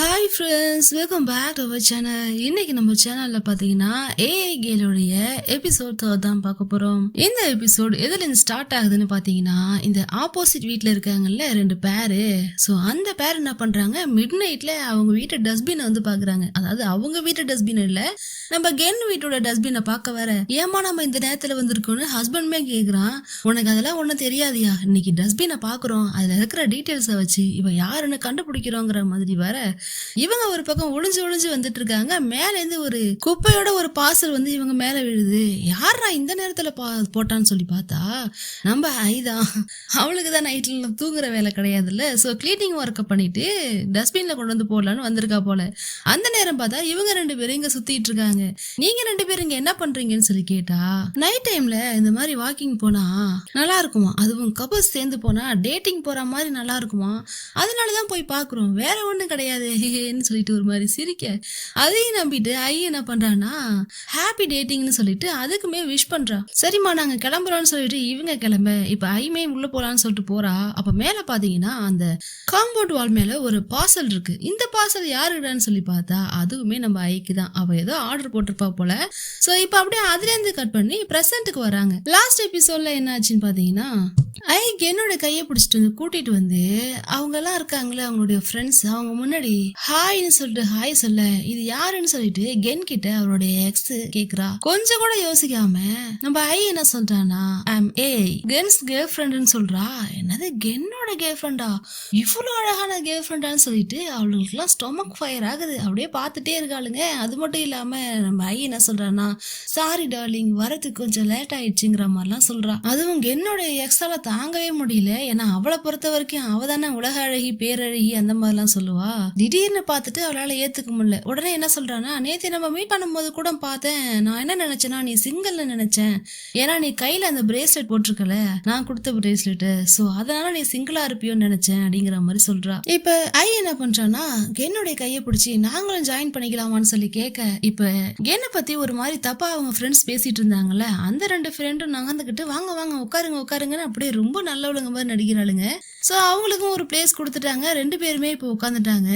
Hi friends, welcome back to our channel. இன்னைக்கு நம்ம சேனல்ல பாத்தீங்கன்னா ஏஐ கேலோடைய எபிசோட் 3 தான் பார்க்க போறோம். இந்த எபிசோட் எதுல இருந்து ஸ்டார்ட் ஆகுதுன்னு பாத்தீங்கன்னா, இந்த ஆப்போசிட் வீட்ல இருக்காங்கல்ல ரெண்டு பேரு. சோ அந்த பேர் என்ன பண்றாங்க, மிட் நைட்ல அவங்க வீட்டு டஸ்ட்பினை வந்து பாக்குறாங்க. அதாவது அவங்க வீட்டு டஸ்ட்பின் இல்ல, நம்ம கென் வீட்டோட டஸ்ட்பினை பார்க்க வர. ஏமா நம்ம இந்த நேரத்துல வந்திருக்கோன்னு ஹஸ்பண்ட்மே கேக்குறான். உனக்கு அதெல்லாம் ஒண்ணும் தெரியாதியா, இன்னைக்கு டஸ்ட்பினை பாக்குறோம், அதுல இருக்கிற டீட்டெயில்ஸை வச்சு இவ யாருன்னு கண்டுபிடிக்கிறோங்கிற மாதிரி வர. இவங்க ஒரு பக்கம் ஒளிஞ்சு ஒளிஞ்சு வந்துட்டு இருக்காங்க. மேல இருந்து ஒரு குப்பையோட ஒரு பார்சல் வந்து இவங்க மேல விழுது. யாரா இந்த நேரத்துல போட்டான்னு சொல்லி பார்த்தா நம்ம ஐதான். அவளுக்கு தான் நைட்ல தூங்குற வேலை கிடையாதுல்ல. சோ கிளீனிங் ஒர்க்கை பண்ணிட்டு டஸ்ட்பின்ல கொண்டு வந்து போடலான்னு வந்திருக்கா போல. அந்த நேரம் பார்த்தா இவங்க ரெண்டு பேரும் இங்க சுத்திட்டு இருக்காங்க. நீங்க ரெண்டு பேரும் இங்க என்ன பண்றீங்கன்னு சொல்லி கேட்டா, நைட் டைம்ல இந்த மாதிரி வாக்கிங் போனா நல்லா இருக்குமா, அதுவும் கபஸ் சேர்ந்து போனா டேட்டிங் போற மாதிரி நல்லா இருக்குமா, அதனாலதான் போய் பாக்குறோம், வேற ஒண்ணும் கிடையாது சொல்லிட்டு ஒரு மாதிரி சிரிக்க. அதையும் நம்பிட்டு ஐ என்ன பண்றான்னா ஹாப்பி டேட்டிங்னு சொல்லிட்டு அதுக்குமே விஷ் பண்றா. சரிம்மா நாங்க கிளம்புறோம்னு சொல்லிட்டு இவங்க கிளம்ப இப்ப ஐமே உள்ள போலான்னு சொல்லிட்டு போறா. அப்ப மேல பாத்தீங்கன்னா அந்த காம்பவுண்ட் வால் மேல ஒரு பார்சல் இருக்கு. இந்த பார்சல் யாருடான்னு சொல்லி பார்த்தா அதுவுமே நம்ம ஐக்கு தான். அவ ஏதோ ஆர்டர் போட்டிருப்பா போல. சோ இப்ப அப்படியே அதுல இருந்து கட் பண்ணி பிரசன்ட்டுக்கு வராங்க. லாஸ்ட் எபிசோட்ல என்ன ஆச்சுன்னு பாத்தீங்கன்னா, ஐ என்னோட கையை பிடிச்சிட்டு வந்து கூட்டிட்டு வந்து அவங்க எல்லாம் இருக்காங்களே அவங்களுடைய ஃப்ரெண்ட்ஸ், அவங்க முன்னாடி ஹாய்னு சொல்லிட்டு ஹாய் சொல்ல, இது யாருன்னு சொல்லிட்டு கென் கிட்ட அவருடைய எக்ஸ் கேக்குறா. கொஞ்சம் கூட யோசிக்காம நம்ம ஐ என்ன சொல்றானா, ஐம் ஏ கென்ஸ் கேர்ள் ஃப்ரெண்ட்னு சொல்றா. என்னது கென்னோட கேர்ள் ஃப்ரெண்டா, இவ்வளவு அழகான கேர்ள் ஃப்ரெண்டான்னு சொல்லிட்டு அவளுக்கு எல்லாம் ஸ்டொமக் ஃபயர் ஆகுது. அப்படியே பார்த்துட்டே இருக்காளுங்க. அது மட்டும் இல்லாம நம்ம ஐ என்ன சொல்றானா, சாரி டார்லிங் வரதுக்கு கொஞ்சம் லேட் ஆயிடுச்சுங்கிற மாதிரிலாம் சொல்றா. அதுவும் கென்னோட எக்ஸால தாங்கவே முடியல. ஏன்னா அவளை பொறுத்த வரைக்கும் அவ தானே உலக அழகி பேரழகி அந்த மாதிரிலாம் சொல்லுவா. திடீர்னு பார்த்துட்டு அவளால ஏத்துக்க முடியல. உடனே என்ன சொல்றானா, நேத்து நம்ம மீட் பண்ணும்போது கூட பார்த்தேன், நான் என்ன நினைச்சேன்னா நீ சிங்கிள்னு நினைச்சேன். ஏன்னா நீ கையில அந்த பிரேஸ்லெட் போட்டிருக்கல, நான் கொடுத்த பிரேஸ்லெட், சோ அதனால நீ சிங்கிளா இருப்பியோன்னு நினைச்சேன் அப்படிங்கிற மாதிரி சொல்றா. இப்ப ஐ என்ன பண்றானா, கென்னுடைய கையை பிடிச்சி நாங்களும் ஜாயின் பண்ணிக்கலாமான்னு சொல்லி கேட்க, இப்ப கென்னை பத்தி ஒரு மாதிரி தப்பா அவங்க ஃப்ரெண்ட்ஸ் பேசிட்டு இருந்தாங்கல்ல, அந்த ரெண்டு ஃப்ரெண்டும் நகர்ந்துக்கிட்டு வாங்க வாங்க உட்காருங்க உட்காருங்கன்னு அப்படியே ரொம்ப நல்லவளுங்க மாதிரி நடிக்கிறாளுங்க. சோ அவங்களுக்கும் ஒரு பிளேஸ் கொடுத்துட்டாங்க. ரெண்டு பேருமே இப்போ உட்காந்துட்டாங்க.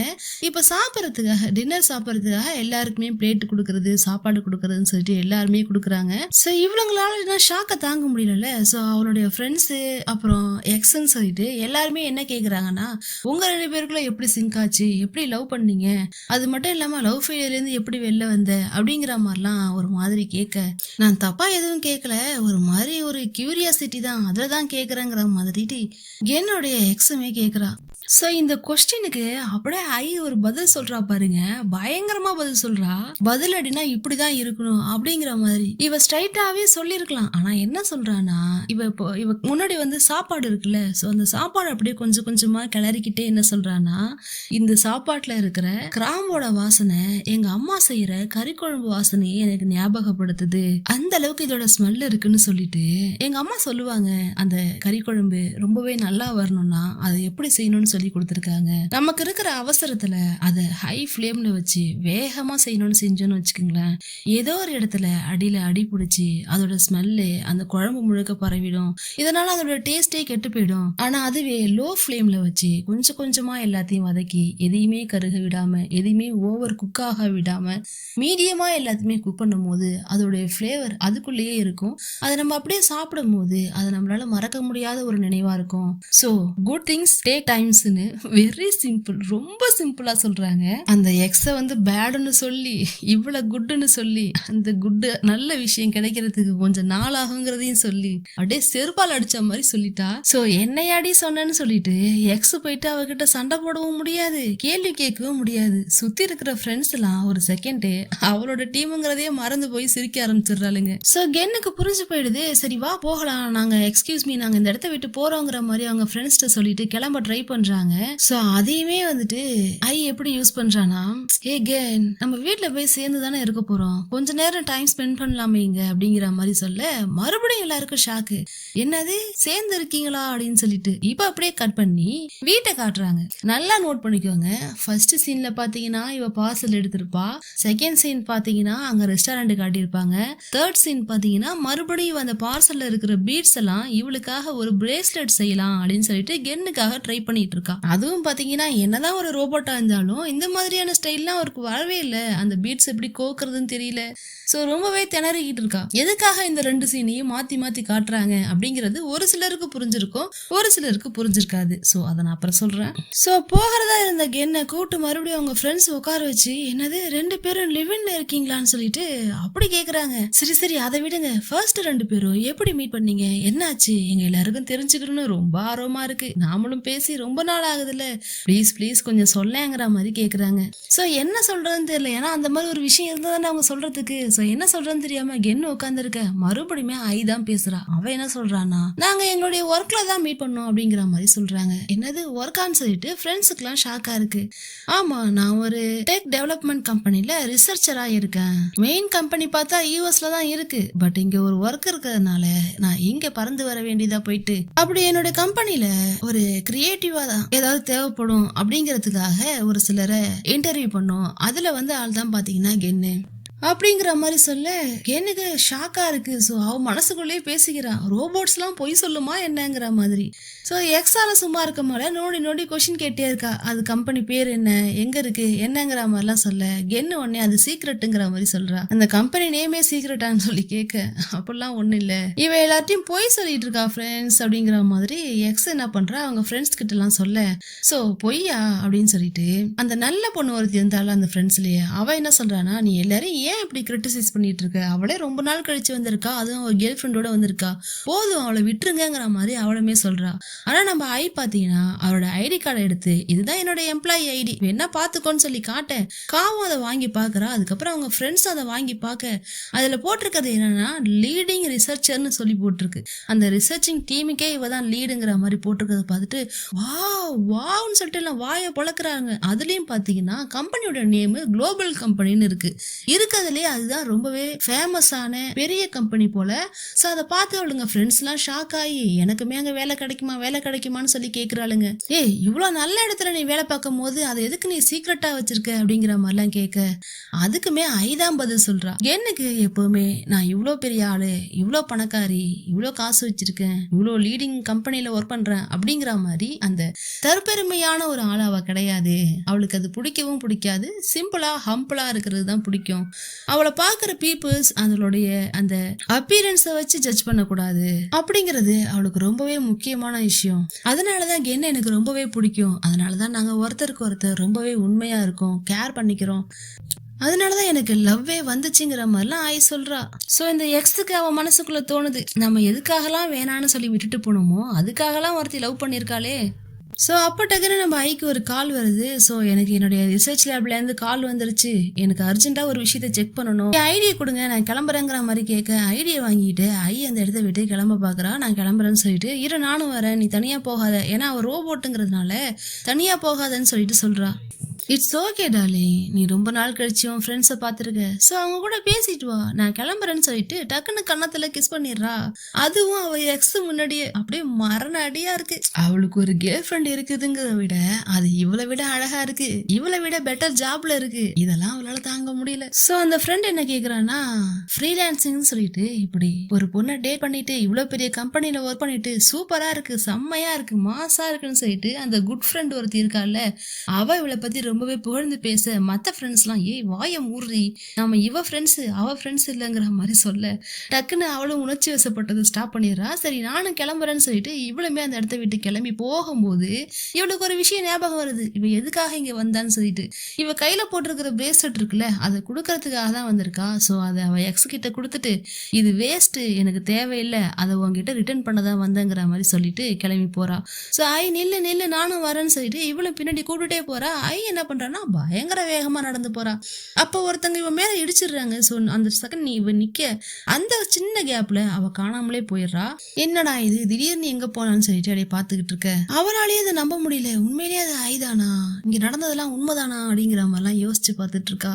இப்ப சாப்பிடறதுக்காக டின்னர் சாப்பிடறதுக்காக எல்லாருக்குமே பிளேட் கொடுக்கறது, சாப்பாடு கொடுக்கறதுன்னு சொல்லிட்டு எல்லாருமே கொடுக்குறாங்க. சோ இவங்களால ஷாக்க தாங்க முடியல. சோ அவளுடைய ஃப்ரெண்ட்ஸ் அப்புறம் எக்ஸ்ன்னு சொல்லிட்டு எல்லாருமே என்ன கேக்குறாங்கன்னா, உங்க ரெண்டு பேருக்குள்ள எப்படி சிங்க் ஆச்சு, எப்படி லவ் பண்ணீங்க, அது மட்டும் இல்லாம லவ் ஃபெயிலியர்ல இருந்து எப்படி வெளில வந்த அப்படிங்கிற மாதிரிலாம் ஒரு மாதிரி கேட்க, நான் தப்பா எதுவும் கேட்கல, ஒரு மாதிரி ஒரு கியூரியாசிட்டி தான், அததான் கேக்குறேங்கிற மாதிரி என்னுடைய எக்ஸுமே கேக்குறா. சோ இந்த கொஸ்டினுக்கு அப்படியே ஐ ஒரு பதில் சொல்றா பாருங்க, பயங்கரமா பதில் சொல்றா. பதில் அப்படின்னா இப்படிதான் இருக்கணும் அப்படிங்கிற மாதிரி இவ ஸ்ட்ரைட்டாவே சொல்லிருக்கலாம். ஆனா என்ன சொல்றானா, இவ முன்னாடி வந்து சாப்பாடு இருக்குல்ல, சோ அந்த சாப்பாடு அப்படியே கொஞ்சம் கொஞ்சமா கிளறிக்கிட்டே என்ன சொல்றானா, இந்த சாப்பாட்டுல இருக்கிற கிராம்போட வாசனை எங்க அம்மா செய்யற கறி குழம்பு வாசனையே எனக்கு ஞாபகப்படுத்துது, அந்த அளவுக்கு இதோட ஸ்மெல் இருக்குன்னு சொல்லிட்டு எங்க அம்மா சொல்லுவாங்க, அந்த கறி குழம்பு ரொம்பவே நல்லா வரணும்னா அதை எப்படி செய்யணும்னு சொல்லி கொடுத்துருக்காங்க. நமக்கு இருக்கிற அவசரத்துல அதை ஹை ஃபிளேம்ல வச்சு வேகமா செய்யணும்னு செஞ்சோன்னு வச்சுக்கோங்களேன், ஏதோ ஒரு இடத்துல அடியில அடி பிடிச்சி அதோட ஸ்மெல்லு அந்த குழம்பு முழுக்க பரவிடும். இதனால அதோட டேஸ்டே கெட்டு போயிடும். ஆனா அதுவே லோ ஃபிளேம்ல வச்சு கொஞ்சம் கொஞ்சமா எல்லாத்தையும் வதக்கி எதையுமே கருக விடாம எதையுமே ஓவர் குக் ஆக விடாம மீடியமா எல்லாத்தையுமே குக் பண்ணும் போது அதோடைய ஃபிளேவர் அதுக்குள்ளேயே இருக்கும். அதை நம்ம அப்படியே சாப்பிடும் போது அது நம்மளால மறக்க முடியாத ஒரு நினைவா இருக்கும். So good things take times, very simple, ரொம்ப சிம்பிளா சொல்றாங்க. அந்த எக்ஸ வந்து பேடுன்னு சொல்லி இவ்வளவு குட்னு சொல்லி அந்த குட் நல்ல விஷயம் கிடைக்கிறதுக்கு கொஞ்சம் நாள் ஆகுங்கிறதையும் சொல்லி அப்படியே செருப்பால் அடிச்ச மாதிரி சொல்லிட்டா. சோ என்னையாடி சொன்னேன்னு சொல்லிட்டு எக்ஸ் போயிட்டு அவகிட்ட சண்டை போடவும் முடியாது, கேள்வி கேட்கவும் முடியாது. சுத்தி இருக்கிற ஃப்ரெண்ட்ஸ் எல்லாம் ஒரு செகண்ட் அவளோட டீமுங்கிறதையே மறந்து போய் சிரிக்க ஆரம்பிச்சிடுறாளுங்க. சோ கென்னுக்கு புரிஞ்சு போயிடுது, சரி வா போகலாம், நாங்க எக்ஸ்கியூஸ் மீ நாங்க இந்த இடத்த விட்டு போறோங்கிற மாதிரி அவங்க ஃப்ரெண்ட்ஸ்ட சொல்லிட்டு கிளம்ப ட்ரை பண்றாங்க. சோ அதையுமே வந்துட்டு ஐ எப்படி யூஸ் பண்றானா, ஏ கேன் நம்ம வீட்டுல போய் சேர்ந்து தானே இருக்க போறோம், கொஞ்ச நேரம் டைம் ஸ்பெண்ட் பண்ணலாமே இங்க அப்படிங்கிற மாதிரி சொல்ல, மறுபடியும் எல்லாருக்கும் ஷாக்கு, என்னது சேர்ந்து இருக்கீங்களா அப்படின்னு சொல்லிட்டு. இப்ப அப்படியே கட் பண்ணி வீட்டை காட்டுறாங்க. நல்லா நோட் பண்ணிக்கோங்க, ஃபர்ஸ்ட் சீன்ல பாத்தீங்கன்னா இவ பார்சல் எடுத்திருப்பா, செகண்ட் சீன் பாத்தீங்கன்னா அங்க ரெஸ்டாரண்ட் காட்டியிருப்பாங்க, தேர்ட் சீன் பாத்தீங்கன்னா மறுபடியும் அந்த பார்சல்ல இருக்கிற பீட்ஸ் எல்லாம் இவளுக்காக ஒரு பிரேஸ்லெட் செய்யலாம் அப்படின்னு சொல்லிட்டு கென்னுக்காக ட்ரை பண்ணிட்டு இருக்கா. அதுவும் பாத்தீங்கன்னா என்னதான் ஒரு ரோபோட்டா இருந்தாலும் இந்த மாதிரியான ஸ்டைல்லாம் அவருக்கு வரவே இல்ல. அந்த பீட்ஸ் எப்படி கோக்குறதுன்னு தெரியல. சோ ரொம்பவே திணறிக்கிட்டு இருக்கா. எதுக்காக இந்த 2 சீனையும் மாத்தி மாத்தி காட்டுறாங்க அப்படிங்கிறது ஒரு சிலருக்கு புரிஞ்சிருக்கும், ஒரு சிலருக்கு புரிஞ்சிருக்காது. சோ அத நான் அப்புறம் சொல்றேன். சோ போகிறதா இருந்த கென்னை கூப்பிட்டு மறுபடியும் அவங்க ஃப்ரெண்ட்ஸ் உட்கார வச்சு, என்னது 2 பேரும் லிவ்இன்ல இருக்கீங்களான்னு சொல்லிட்டு அப்படி கேக்குறாங்க. சரி சரி அதை விடுங்க, ஃபர்ஸ்ட் 2 பேரும் எப்படி மீட் பண்ணீங்க, என்னாச்சு, எங்க எல்லாருக்கும் தெரிஞ்சுக்கணும்னு ரொம்ப ஆர்வமா இருக்கு, நாமளும் பேசி ரொம்ப நாள் ஆகுதுல்ல, ப்ளீஸ் ப்ளீஸ் கொஞ்சம் சொல்லேங்கிற மாதிரி கேக்குறாங்க. சோ என்ன சொல்றதுன்னு தெரியல, ஏன்னா அந்த மாதிரி ஒரு விஷயம் இருந்தா அவங்க சொல்றதுக்கு. சோ என்ன சொல்றதுன்னு தெரியாம கென்னு உட்காந்துருக்க. மறுபடியுமே ஐ தான் பேசுறா. அவ என்ன சொல்றானா, நாங்க எங்களுடைய ஒர்க்ல தான் மீட் பண்ணோம் அப்படிங்கிற மாதிரி சொல்றாங்க. என்னது ஒர்க்கான்னு சொல்லிட்டு ஃப்ரெண்ட்ஸுக்குலாம் ஷாக்கா இருக்கு. ஆமா, நான் ஒரு டெக் டெவலப்மெண்ட் கம்பெனில ரிசர்ச்சரா இருக்கேன். மெயின் கம்பெனி பார்த்தா யூஎஸ்ல தான் இருக்கு. பட் இங்க ஒரு ஒர்க் இருக்கிறதுனால நான் இங்க பறந்து வர வேண்டியதா போயிட்டு, அப்படி என்னோட கம்பெனில ஒரு கிரியேட்டிவா தான் ஏதாவது தேவைப்படும் அப்படிங்கறதுக்காக ஒரு சிலரை இன்டர்வியூ பண்ணோம். அதுல ஆள் தான் பாத்தீங்கன்னா கென்னு அப்படிங்கிற மாதிரி சொல்ல எனக்கு ஷாக்கா இருக்கு. ஸோ அவ மனசுக்குள்ளேயே பேசிக்கிறான், ரோபோட்ஸ் எல்லாம் பொய் சொல்லுமா என்னங்கிற மாதிரி. ஸோ எக்ஸால சும்மா இருக்க மாதிரி நோண்டி நோண்டி கொஸ்டின் கேட்டே இருக்கா. அது கம்பெனி பேர் என்ன, எங்க இருக்கு, என்னங்கிற மாதிரிலாம் சொல்ல கென்னு உடனே அது சீக்ரெட்டுங்கிற மாதிரி சொல்றா. அந்த கம்பெனி நேமே சீக்ரெட்டான்னு சொல்லி கேட்க, அப்படிலாம் ஒண்ணும் இல்ல, இவ எல்லாத்தையும் பொய் சொல்லிட்டு இருக்கா ஃப்ரெண்ட்ஸ் அப்படிங்கிற மாதிரி எக்ஸ் என்ன பண்றா, அவங்க ஃப்ரெண்ட்ஸ் கிட்ட எல்லாம் சொல்ல, ஸோ பொய்யா அப்படின்னு சொல்லிட்டு அந்த நல்ல பொண்ணு ஒருத்தி இருந்தாலும் அந்த ஃப்ரெண்ட்ஸ்லயே அவ என்ன சொல்றானா, நீ எல்லாரும் ஏன் இப்படி கிரிட்டிசைஸ் பண்ணிட்டு இருக்க, அவளே ரொம்ப நாள் கழிச்சு வந்திருக்கா, அதுவும் ஒரு கேர்ள் ஃப்ரெண்டோட வந்திருக்கா, போதும் அவளை விட்டுருங்கிற மாதிரி அவளுமே சொல்றா. ஆனா நம்ம ஐ பாத்தீங்கன்னா அவரோட ஐடி கார்டை எடுத்து, இதுதான் என்னோட எம்ப்ளாயி ஐடி, என்ன பாத்துக்கோன்னு சொல்லி காட்டேன். காவும் அதை வாங்கி பாக்குறா. அதுக்கப்புறம் அவங்க ஃப்ரெண்ட்ஸ் அதை வாங்கி பார்க்க அதுல போட்டிருக்கிறது என்னன்னா லீடிங் ரிசர்ச்சர்னு சொல்லி போட்டிருக்கு. அந்த ரிசர்ச்சிங் டீமுக்கே இவ தான் லீடுங்கிற மாதிரி போட்டிருக்கிறத பார்த்துட்டு வாவ்னு சொல்லிட்டு எல்லாம் வாயை பழக்கிறாங்க. அதுலயும் பாத்தீங்கன்னா கம்பெனியோட நேம் குளோபல் கம்பெனின்னு இருக்கிறதுலயே அதுதான் ரொம்பவே ஃபேமஸான பெரிய கம்பெனி போல. சோ அதை பார்த்து அவளுங்க ஃப்ரெண்ட்ஸ் எல்லாம் ஷாக் ஆகி, எனக்குமே அங்க வேலை கிடைக்குமான்னு சொல்லி கேக்குறாளுங்க. ஏய், இவ்வளவு நல்ல இடத்துல நீ வேலை பார்க்கும் போது அதை எதுக்கு நீ சீக்ரெட்டா வச்சிருக்க அப்படிங்கிற மாதிரிலாம் கேட்க, அதுக்குமே ஐதான் பதில் சொல்றா. எனக்கு எப்பவுமே நான் இவ்வளோ பெரிய ஆளு, இவ்வளோ பணக்காரி, இவ்வளோ காசு வச்சிருக்கேன், இவ்வளோ லீடிங் கம்பெனில ஒர்க் பண்றேன் அப்படிங்கிற மாதிரி அந்த தற்பெருமையான ஒரு ஆள் அவ கிடையாது. அவளுக்கு அது பிடிக்கவும் பிடிக்காது. சிம்பிளா ஹம்பிளா இருக்கிறது தான் பிடிக்கும். அவளை பாக்குற பீப்புள்ஸ் அதனுடைய அந்த அப்பியரன்ஸை வச்சு ஜட்ஜ் பண்ணக்கூடாது அப்படிங்கிறது அவளுக்கு ரொம்பவே முக்கியமான விஷயம். அதனாலதான் கென்னை எனக்கு ரொம்பவே பிடிக்கும். அதனாலதான் நாங்க ஒருத்தருக்கு ஒருத்தர் ரொம்பவே உண்மையா இருக்கோம், கேர் பண்ணிக்கிறோம். அதனாலதான் எனக்கு லவ்வே வந்துச்சுங்கிற மாதிரிலாம் ஆயி சொல்றா. சோ இந்த எக்ஸுக்கு அவன் மனசுக்குள்ள தோணுது, நம்ம எதுக்காகலாம் வேணான்னு சொல்லி விட்டுட்டு போனோமோ அதுக்காகலாம் ஒருத்தி லவ் பண்ணிருக்காளே. ஸோ அப்போ டக்குன்னு நம்ம ஐக்கு ஒரு கால் வருது. ஸோ எனக்கு என்னுடைய ரிசர்ச் லேப்லேருந்து கால் வந்துருச்சு, எனக்கு அர்ஜென்ட்டாக ஒரு விஷயத்தை செக் பண்ணணும், ஐடியா கொடுங்க, நான் கிளம்புறேங்கிற மாதிரி கேட்க, ஐடியா வாங்கிட்டு ஐ அந்த இடத்த விட்டு கிளம்ப பார்க்குறா. நான் கிளம்புறேன்னு சொல்லிட்டு, இரு நானும் வரேன், நீ தனியாக போகாத, ஏன்னா அவள் ரோபோட்டுங்கிறதுனால தனியாக போகாதன்னு சொல்லிட்டு சொல்கிறா. இட்ஸ் ஓகே டார்லிங், நீ ரொம்ப நாள் கழிச்சு உன் ஃப்ரெண்ட்ஸை பார்த்துருக்க, ஸோ அவங்க கூட பேசிட்டு வா, நான் கிளம்புறேன்னு சொல்லிட்டு டக்குன்னு கன்னத்துல கிஸ் பண்ணிடுறா. அதுவும் அவ எக்ஸ் முன்னாடியே. அப்படியே மரண அடியா இருக்கு. அவளுக்கு ஒரு கேர்ள் ஃப்ரெண்ட் இருக்குதுங்கிறத விட அது இவளை விட அழகா இருக்கு, இவளை விட பெட்டர் ஜாப்ல இருக்கு. இதெல்லாம் அவளால தாங்க முடியல. ஸோ அந்த ஃப்ரெண்ட் என்ன கேக்குறான்னா, ஃப்ரீலான்சிங்னு சொல்லிட்டு இப்படி ஒரு பொண்ணை டேட் பண்ணிட்டு இவ்வளவு பெரிய கம்பெனில ஒர்க் பண்ணிட்டு சூப்பரா இருக்கு, செம்மையா இருக்கு, மாசா இருக்குன்னு சொல்லிட்டு அந்த குட் ஃப்ரெண்ட் ஒருத்தி இருக்கால, அவ இவளை பத்தி ரொம்பவே புகழ்ந்து பேச மத்த ஃப்ரெண்ட்ஸ் எல்லாம், ஏய் வாய மூடுறி, நம்ம இவ ஃப்ரெண்ட்ஸ் அவ ஃப்ரெண்ட்ஸ் இல்லைங்கிற மாதிரி சொல்ல, டக்குன்னு அவளும் உணர்ச்சி வசப்பட்டது ஸ்டாப் பண்ணிடுறா. சரி நானும் கிளம்புறேன்னு சொல்லிட்டு இவளுமே அந்த இடத்த விட்டு கிளம்பி போகும்போது இவளுக்கு ஒரு விஷயம் ஞாபகம் வருது. இவ எதுக்காக இங்க வந்தான்னு சொல்லிட்டு, இவ கையில போட்டிருக்கிற பிரேஸ்லெட் இருக்குல்ல, அதை கொடுக்கறதுக்காக தான் வந்திருக்கா. ஸோ அதை அவ எக்ஸ் கிட்ட கொடுத்துட்டு, இது வேஸ்ட், எனக்கு தேவையில்லை, அதை உங்ககிட்ட ரிட்டர்ன் பண்ணதான் வந்தேங்கிற மாதிரி சொல்லிட்டு கிளம்பி போறா. ஸோ ஐ நில்லு நில்லு நானும் வரேன்னு சொல்லிட்டு இவளும் பின்னாடி கூப்பிட்டுட்டே போறா. ஐ என்ன பண்றான்னா பயங்கர வேகமா நடந்து போறா. அப்ப ஒருத்தங்க இவன் மேல இடிச்சிடுறாங்க. சோ அந்த செகண்ட் இவ நிக்க அந்த சின்ன கேப்ல அவ காணாமலே போயிடுறா. என்னடா இது திடீர்னு எங்க போனான்னு சொல்லிட்டு அப்படியே பாத்துக்கிட்டு இருக்க. அவனாலேயே அதை நம்ப முடியல, உண்மையிலேயே அது ஐதானா, இங்க நடந்ததெல்லாம் உண்மைதானா அப்படிங்கிற மாதிரிலாம் யோசிச்சு பாத்துட்டு இருக்கா.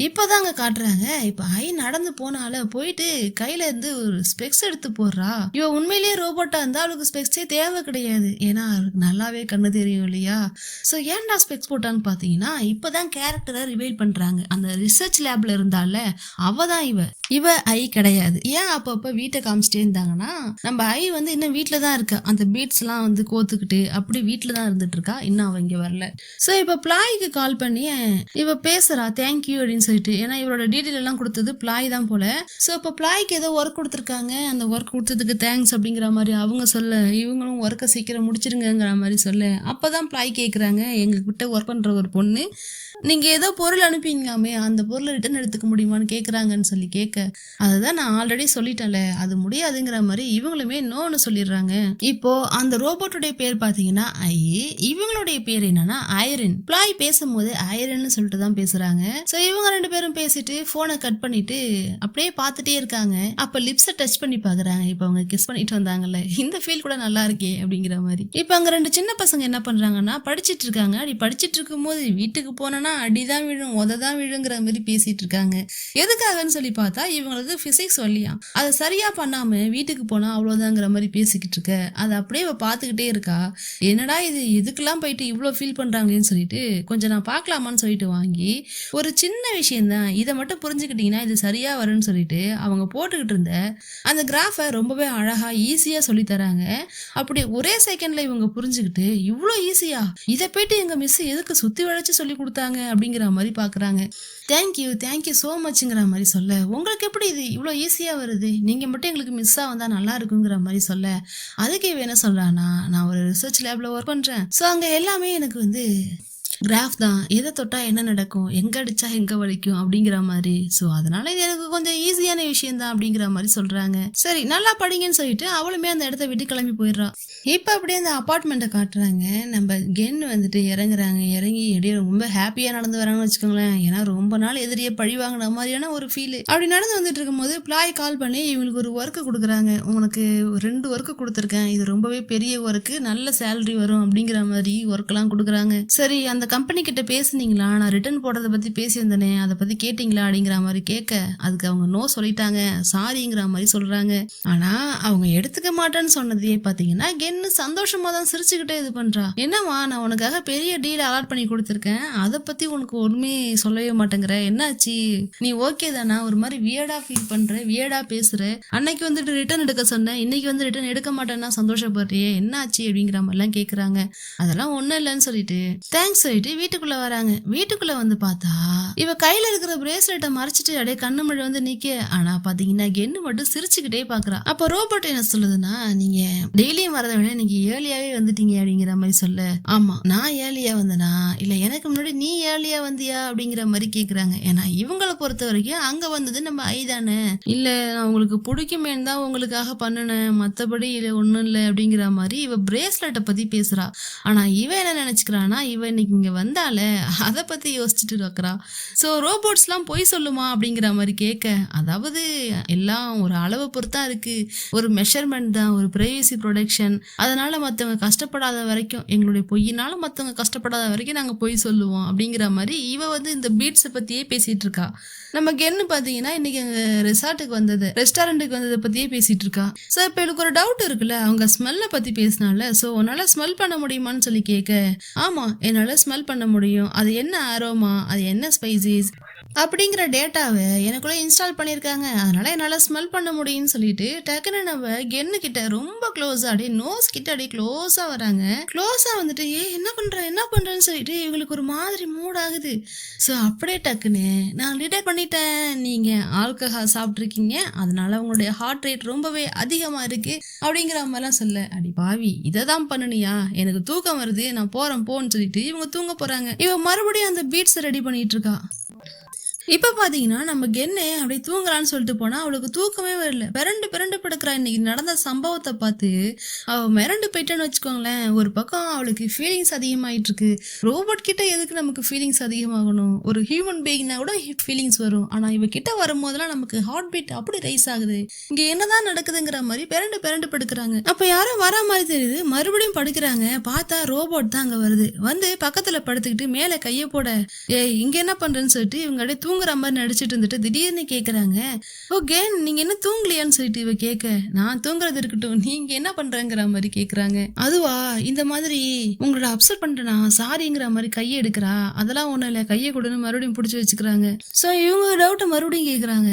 இப்பதான் அங்க காட்டுறாங்க, இப்ப ஐ நடந்து போனால போயிட்டு கையில இருந்து ஒரு ஸ்பெக்ஸ் எடுத்து போடுறா. இவ உண்மையிலேயே ரோபோட்டா இருந்தா அவளுக்கு ஸ்பெக்ஸே தேவை கிடையாது, ஏன்னா அவளுக்கு நல்லாவே கண்ணு தெரியும் இல்லையா. சோ ஏன்டா ஸ்பெக்ஸ் போட்டான்னு பாத்தீங்கன்னா இப்பதான் கேரக்டரை ரிவீல் பண்றாங்க. அந்த ரிசர்ச் லேப்ல இருந்தால அவதான் இவ. இவ ஐ கிடையாது. ஏன் அப்பப்ப வீட்டை காமிச்சிட்டே இருந்தாங்கன்னா, நம்ம ஐ வந்து இன்னும் வீட்டுல தான் இருக்கா. அந்த பீட்ஸ் எல்லாம் வந்து கோத்துக்கிட்டு அப்படி வீட்டுல தான் இருந்துட்டு இருக்கா. இன்னும் அவ இங்க வரல. சோ இப்ப பிளாய்க்கு கால் பண்ணி இவ பேசுறா தேங்க்யூ அப்படின்னு சொல்லிட்டு. ஏன்னா இவரோட டீட்டெயில் எல்லாம் கொடுத்தது பிளாய் தான் போல. சோ இப்ப பிளாய்க்கு ஏதோ ஒர்க் கொடுத்துருக்காங்க. அந்த ஒர்க் கொடுத்ததுக்கு தேங்க்ஸ் அப்படிங்கிற மாதிரி அவங்க சொல்ல, இவங்களும் ஒர்க்கை சீக்கிரம் முடிச்சிருங்கிற மாதிரி சொல்ல, அப்பதான் பிளாய் கேக்குறாங்க, எங்க கிட்ட ஒர்க் பண்ற ஒரு பொண்ணு நீங்க ஏதோ பொருள் அனுப்பிங்களாமே, அந்த பொருளை ரிட்டர்ன் எடுத்துக்க முடியுமான்னு கேக்குறாங்கன்னு சொல்லி கேட்க, அதுதான் நான் ஆல்ரெடி சொல்லிட்டேன்ல, அது முடியாதுங்கிற மாதிரி இவங்களுமே நோன்னு சொல்லிடுறாங்க. இப்போ அந்த ரோபோட்டுடைய பேர் பாத்தீங்கன்னா ஐ, இவங்களுடைய பேர் என்னன்னா ஐரன். பிளாய் பேசும்போது ஐரன் சொல்லிட்டு தான் பேசுறாங்க. சோ இவங்க ரெண்டு பேரும் பேசிட்டு போனை கட் பண்ணிட்டு அப்படியே பார்த்துட்டே இருக்காங்க. அப்ப லிப்ஸை டச் பண்ணி பாக்குறாங்க. இப்ப அவங்க கிஸ் பண்ணிட்டு வந்தாங்கல்ல, இந்த ஃபீல் கூட நல்லா இருக்கே அப்படிங்கிற மாதிரி. இப்ப அங்க ரெண்டு சின்ன பசங்க என்ன பண்றாங்கன்னா படிச்சிட்டு இருக்காங்க. அப்படி படிச்சிட்டு இருக்கும் போது வீட்டுக்கு போனா அடிதான் விழும் உததான் விழுங்கிற மாதிரி பேசிட்டு இருக்காங்க. எதுக்காகன்னு சொல்லி பார்த்தா இவங்களுக்கு பிசிக்ஸ் வரலையா, அதை சரியா பண்ணாம வீட்டுக்கு போனா அவ்வளவுதாங்கிற மாதிரி பேசிக்கிட்டு இருக்க. அதை அப்படியே பார்த்துக்கிட்டே இருக்கா. என்னடா இது, இதுக்கெல்லாம் போயிட்டு இவ்வளவு ஃபீல் பண்றாங்களேன்னு சொல்லிட்டு கொஞ்சம் நான் பார்க்கலாமான்னு சொல்லிட்டு வாங்கி, ஒரு சின்ன விஷயம் தான், இதை மட்டும் புரிஞ்சுக்கிட்டீங்கன்னா இது சரியா வரும்னு சொல்லிட்டு அவங்க போட்டுக்கிட்டு இருந்த அந்த கிராஃபை ரொம்பவே அழகா ஈஸியா சொல்லி தராங்க. அப்படி ஒரே செகண்ட்ல இவங்க புரிஞ்சுக்கிட்டு இவ்வளோ ஈஸியா இதை போயிட்டு எங்க மிஸ் எதுக்கு சுத்தி வளைச்சு சொல்லி கொடுத்தாங்க அப்படிங்கிற மாதிரி பாக்குறாங்க. தேங்க்யூ சோ மச்ங்கிற மாதிரி சொல்ல, உங்களுக்கு எப்படி இது இவ்வளோ ஈஸியா வருது, நீங்க மட்டும் எங்களுக்கு மிஸ்ஸா வந்தா நல்லா இருக்குங்கிற மாதிரி சொல்ல, அதுக்கு இவ என்ன சொல்றானா, நான் ஒரு ரிசர்ச் லேப்ல ஒர்க் பண்றேன். ஸோ அங்க எல்லாமே எனக்கு வந்து கிராஃப் தான், எதை தொட்டா என்ன நடக்கும், எங்க அடிச்சா எங்க வலிக்கும் அப்படிங்கிற மாதிரி. சோ அதனால இது எனக்கு கொஞ்சம் ஈஸியான விஷயம் தான் அப்படிங்கிற மாதிரி சொல்றாங்க. சரி நல்லா படிங்கன்னு சொல்லிட்டு அவளுமே அந்த இடத்த விட்டு கிளம்பி போயிடுறா. இப்ப அப்படியே அந்த அபார்ட்மெண்ட்டை காட்டுறாங்க. நம்ம கென் வந்துட்டு இறங்குறாங்க. இறங்கி இடையே ரொம்ப ஹாப்பியா நடந்து வராங்கன்னு வச்சுக்கோங்களேன். ஏன்னா ரொம்ப நாள் எதிரியே பழி வாங்கின மாதிரியான ஒரு ஃபீல். அப்படி நடந்து வந்துட்டு இருக்கும்போது பிளாய் கால் பண்ணி இவங்களுக்கு ஒரு ஒர்க்கு கொடுக்குறாங்க. உனக்கு 2 ஒர்க்கு கொடுத்துருக்கேன், இது ரொம்பவே பெரிய ஒர்க்கு, நல்ல சேலரி வரும் அப்படிங்கிற மாதிரி ஒர்க் எல்லாம் கொடுக்குறாங்க. சரி அந்த கம்பெனி கிட்ட பேசுனீங்களா, நான் ரிட்டர்ன் போடுறத பத்தி பேசியிருந்தேனே, அதை பத்தி கேட்டீங்களா அப்படிங்கிற மாதிரி கேட்க, அதுக்கு அவங்க நோ சொல்லிட்டாங்க, சாரிங்கிற மாதிரி சொல்றாங்க. ஆனா அவங்க எடுத்துக்க மாட்டேன்னு சொன்னதையே பாத்தீங்கன்னா கென்னு சந்தோஷமா தான் சிரிச்சுக்கிட்டே இது பண்றா. என்னவா, நான் உனக்காக பெரிய டீல் அலாட் பண்ணி கொடுத்துருக்கேன், அதை பத்தி உனக்கு ஒண்ணுமே சொல்லவே மாட்டேங்கிற, என்னாச்சு, நீ ஓகே தானா, ஒரு மாதிரி வியர்டா ஃபீல் பண்ற, வியர்டா பேசுற, அன்னைக்கு வந்துட்டு ரிட்டர்ன் எடுக்க சொன்னேன், இன்னைக்கு வந்து ரிட்டர்ன் எடுக்க மாட்டேன்னா சந்தோஷப்படுறியே, என்னாச்சு அப்படிங்கிற மாதிரிலாம் கேக்குறாங்க. அதெல்லாம் ஒண்ணும் இல்லைன்னு சொல்லிட்டு தேங்க்ஸ் சொல்லிட்டு வீட்டுக்குள்ள வராங்க. வீட்டுக்குள்ள வந்து பார்த்தா இவ கையில இருக்கிற பிரேஸ்லெட்டை மறைச்சிட்டு அப்படியே கண்ணு மழை வந்து நிக்க. ஆனா பாத்தீங்கன்னா கென்னு மட்டும் சிரிச்சுக்கிட்டே பாக்குறா. அப்ப ரோபோட் என்ன சொல்லுதுன்னா, நீங்க டெய்லியும் வரதை விட நீங்க ஏர்லியாவே வந்துட்டீங்க அப்படிங்கிற மாதிரி சொல்ல, ஆமா நான் ஏர்லியா வந்தனா இல்ல எனக்கு முன்னாடி நீ ஏர்லியா வந்தியா அப்படிங்கிற மாதிரி கேக்குறாங்க. ஏன்னா இவங்களை பொறுத்த வரைக்கும் அங்க வந்தது நம்ம ஐ தானே, இல்ல நான் உங்களுக்கு பிடிக்குமேன்னு தான் உங்களுக்காக பண்ணுனேன், மத்தபடி இல்ல ஒண்ணும் இல்லை அப்படிங்கிற மாதிரி இவ பிரேஸ்லெட்டை பத்தி பேசுறா. ஆனா இவ என்ன நினைச்சுக்கிறானா, இவ இன்னைக்கு இங்க வந்தால அதை பத்தி யோசிச்சுட்டு வைக்கிறா. சோ ரோபோட்ஸ் எல்லாம் பொய் சொல்லுமா அப்படிங்கிற மாதிரி கேட்க, அதாவது எல்லாம் ஒரு அளவை பொறுத்தா இருக்கு, ஒரு மெஷர்மெண்ட் தான், ஒரு பிரைவசி ப்ரொடெக்ஷன், அதனால மத்தவங்க கஷ்டப்படாத வரைக்கும், எங்களுடைய பொய்யினால மத்தவங்க கஷ்டப்படாத வரைக்கும் நாங்க பொய் சொல்லுவோம் அப்படிங்கிற மாதிரி இவ வந்து இந்த பீட்ஸை பத்தியே பேசிட்டு இருக்கா. நம்ம கென்னு பாத்தீங்கன்னா இன்னைக்கு ரெஸ்டாரண்ட்டுக்கு வந்ததை பத்தியே பேசிட்டு இருக்கா. சோ இப்ப எனக்கு ஒரு டவுட் இருக்குல்ல, அவங்க ஸ்மெல்ல பத்தி பேசினால, சோ உன்னால ஸ்மெல் பண்ண முடியுமான்னு சொல்லி கேட்க, ஆமா என்னால ஸ்மெல் பண்ண முடியும், அது என்ன அரோமா, அது என்ன ஸ்பைசிஸ் அப்படிங்கிற டேட்டாவை எனக்குள்ள இன்ஸ்டால் பண்ணியிருக்காங்க, அதனால என்னால ஸ்மெல் பண்ண முடியும்னு சொல்லிட்டு டக்குன்னு நம்ம கென்னு கிட்ட ரொம்ப க்ளோஸா அப்படியே நோஸ் கிட்ட அப்படியே க்ளோஸா வராங்க. க்ளோஸா வந்துட்டு என்ன பண்றேன்னு சொல்லிட்டு இவங்களுக்கு ஒரு மாதிரி மூட் ஆகுது. ஸோ அப்படியே டக்குன்னு நான் டிடெக்ட் பண்ணிட்டேன், நீங்க ஆல்கஹால் சாப்பிட்ருக்கீங்க, அதனால உங்களுடைய ஹார்ட் ரேட் ரொம்பவே அதிகமா இருக்கு அப்படிங்கிற மாதிரிலாம் சொல்ல, அடி பாவி இதை தான் பண்ணனியா, எனக்கு தூக்கம் வருது நான் போன்னு சொல்லிட்டு இவங்க தூங்க போறாங்க. இவ மறுபடியும் அந்த பீட்ஸ் ரெடி பண்ணிட்டு இருக்கா. இப்ப பாத்தீங்கன்னா நம்ம கென்னு அப்படியே தூங்கலான்னு சொல்லிட்டு போனா அவளுக்கு தூக்கமே வரல, பிறண்டு படுக்கிறா. இன்னைக்கு நடந்த சம்பவத்தை பார்த்து அவ மிரண்டு போயிட்டான்னு வச்சுக்கோங்களேன். ஒரு பக்கம் அவளுக்கு ஃபீலிங்ஸ் அதிகமாயிட்டு இருக்கு. ரோபோட் கிட்ட எதுக்கு நமக்கு ஃபீலிங்ஸ் அதிகமாகணும், ஒரு ஹியூமன் பீயிங்னா கூட ஃபீலிங்ஸ் வரும், ஆனா இவ கிட்ட வரும்போதெல்லாம் நமக்கு ஹார்ட் பீட் அப்படி ரைஸ் ஆகுது, இங்க என்னதான் நடக்குதுங்கிற மாதிரி பிறண்டு படுக்கிறாங்க. அப்ப யாரோ வரா மாதிரி தெரியுது, மறுபடியும் படுக்கிறாங்க. பார்த்தா ரோபோட் தான் அங்க வருது. வந்து பக்கத்துல படுத்துக்கிட்டு மேல கைய போட, இங்க என்ன பண்றேன்னு சொல்லிட்டு இவங்க அப்படியே தூங்குற மாதிரி நடிச்சிட்டு இருந்துட்டு திடீர்னு கேக்குறாங்க, ஓ கேன் நீங்க என்ன தூங்கலையான்னு சொல்லிட்டு இவ கேட்க, நான் தூங்குறது இருக்கட்டும் நீங்க என்ன பண்றங்கிற மாதிரி கேக்குறாங்க. அதுவா இந்த மாதிரி உங்களோட அப்செட் பண்ணிட்டேனா சாரிங்கிற மாதிரி கையை எடுக்கிறா, அதெல்லாம் ஒண்ணும் இல்ல கையை கொடுன்னு மறுபடியும் பிடிச்சி வச்சுக்கிறாங்க. சோ இவங்க டவுட்டை மறுபடியும் கேக்குறாங்க,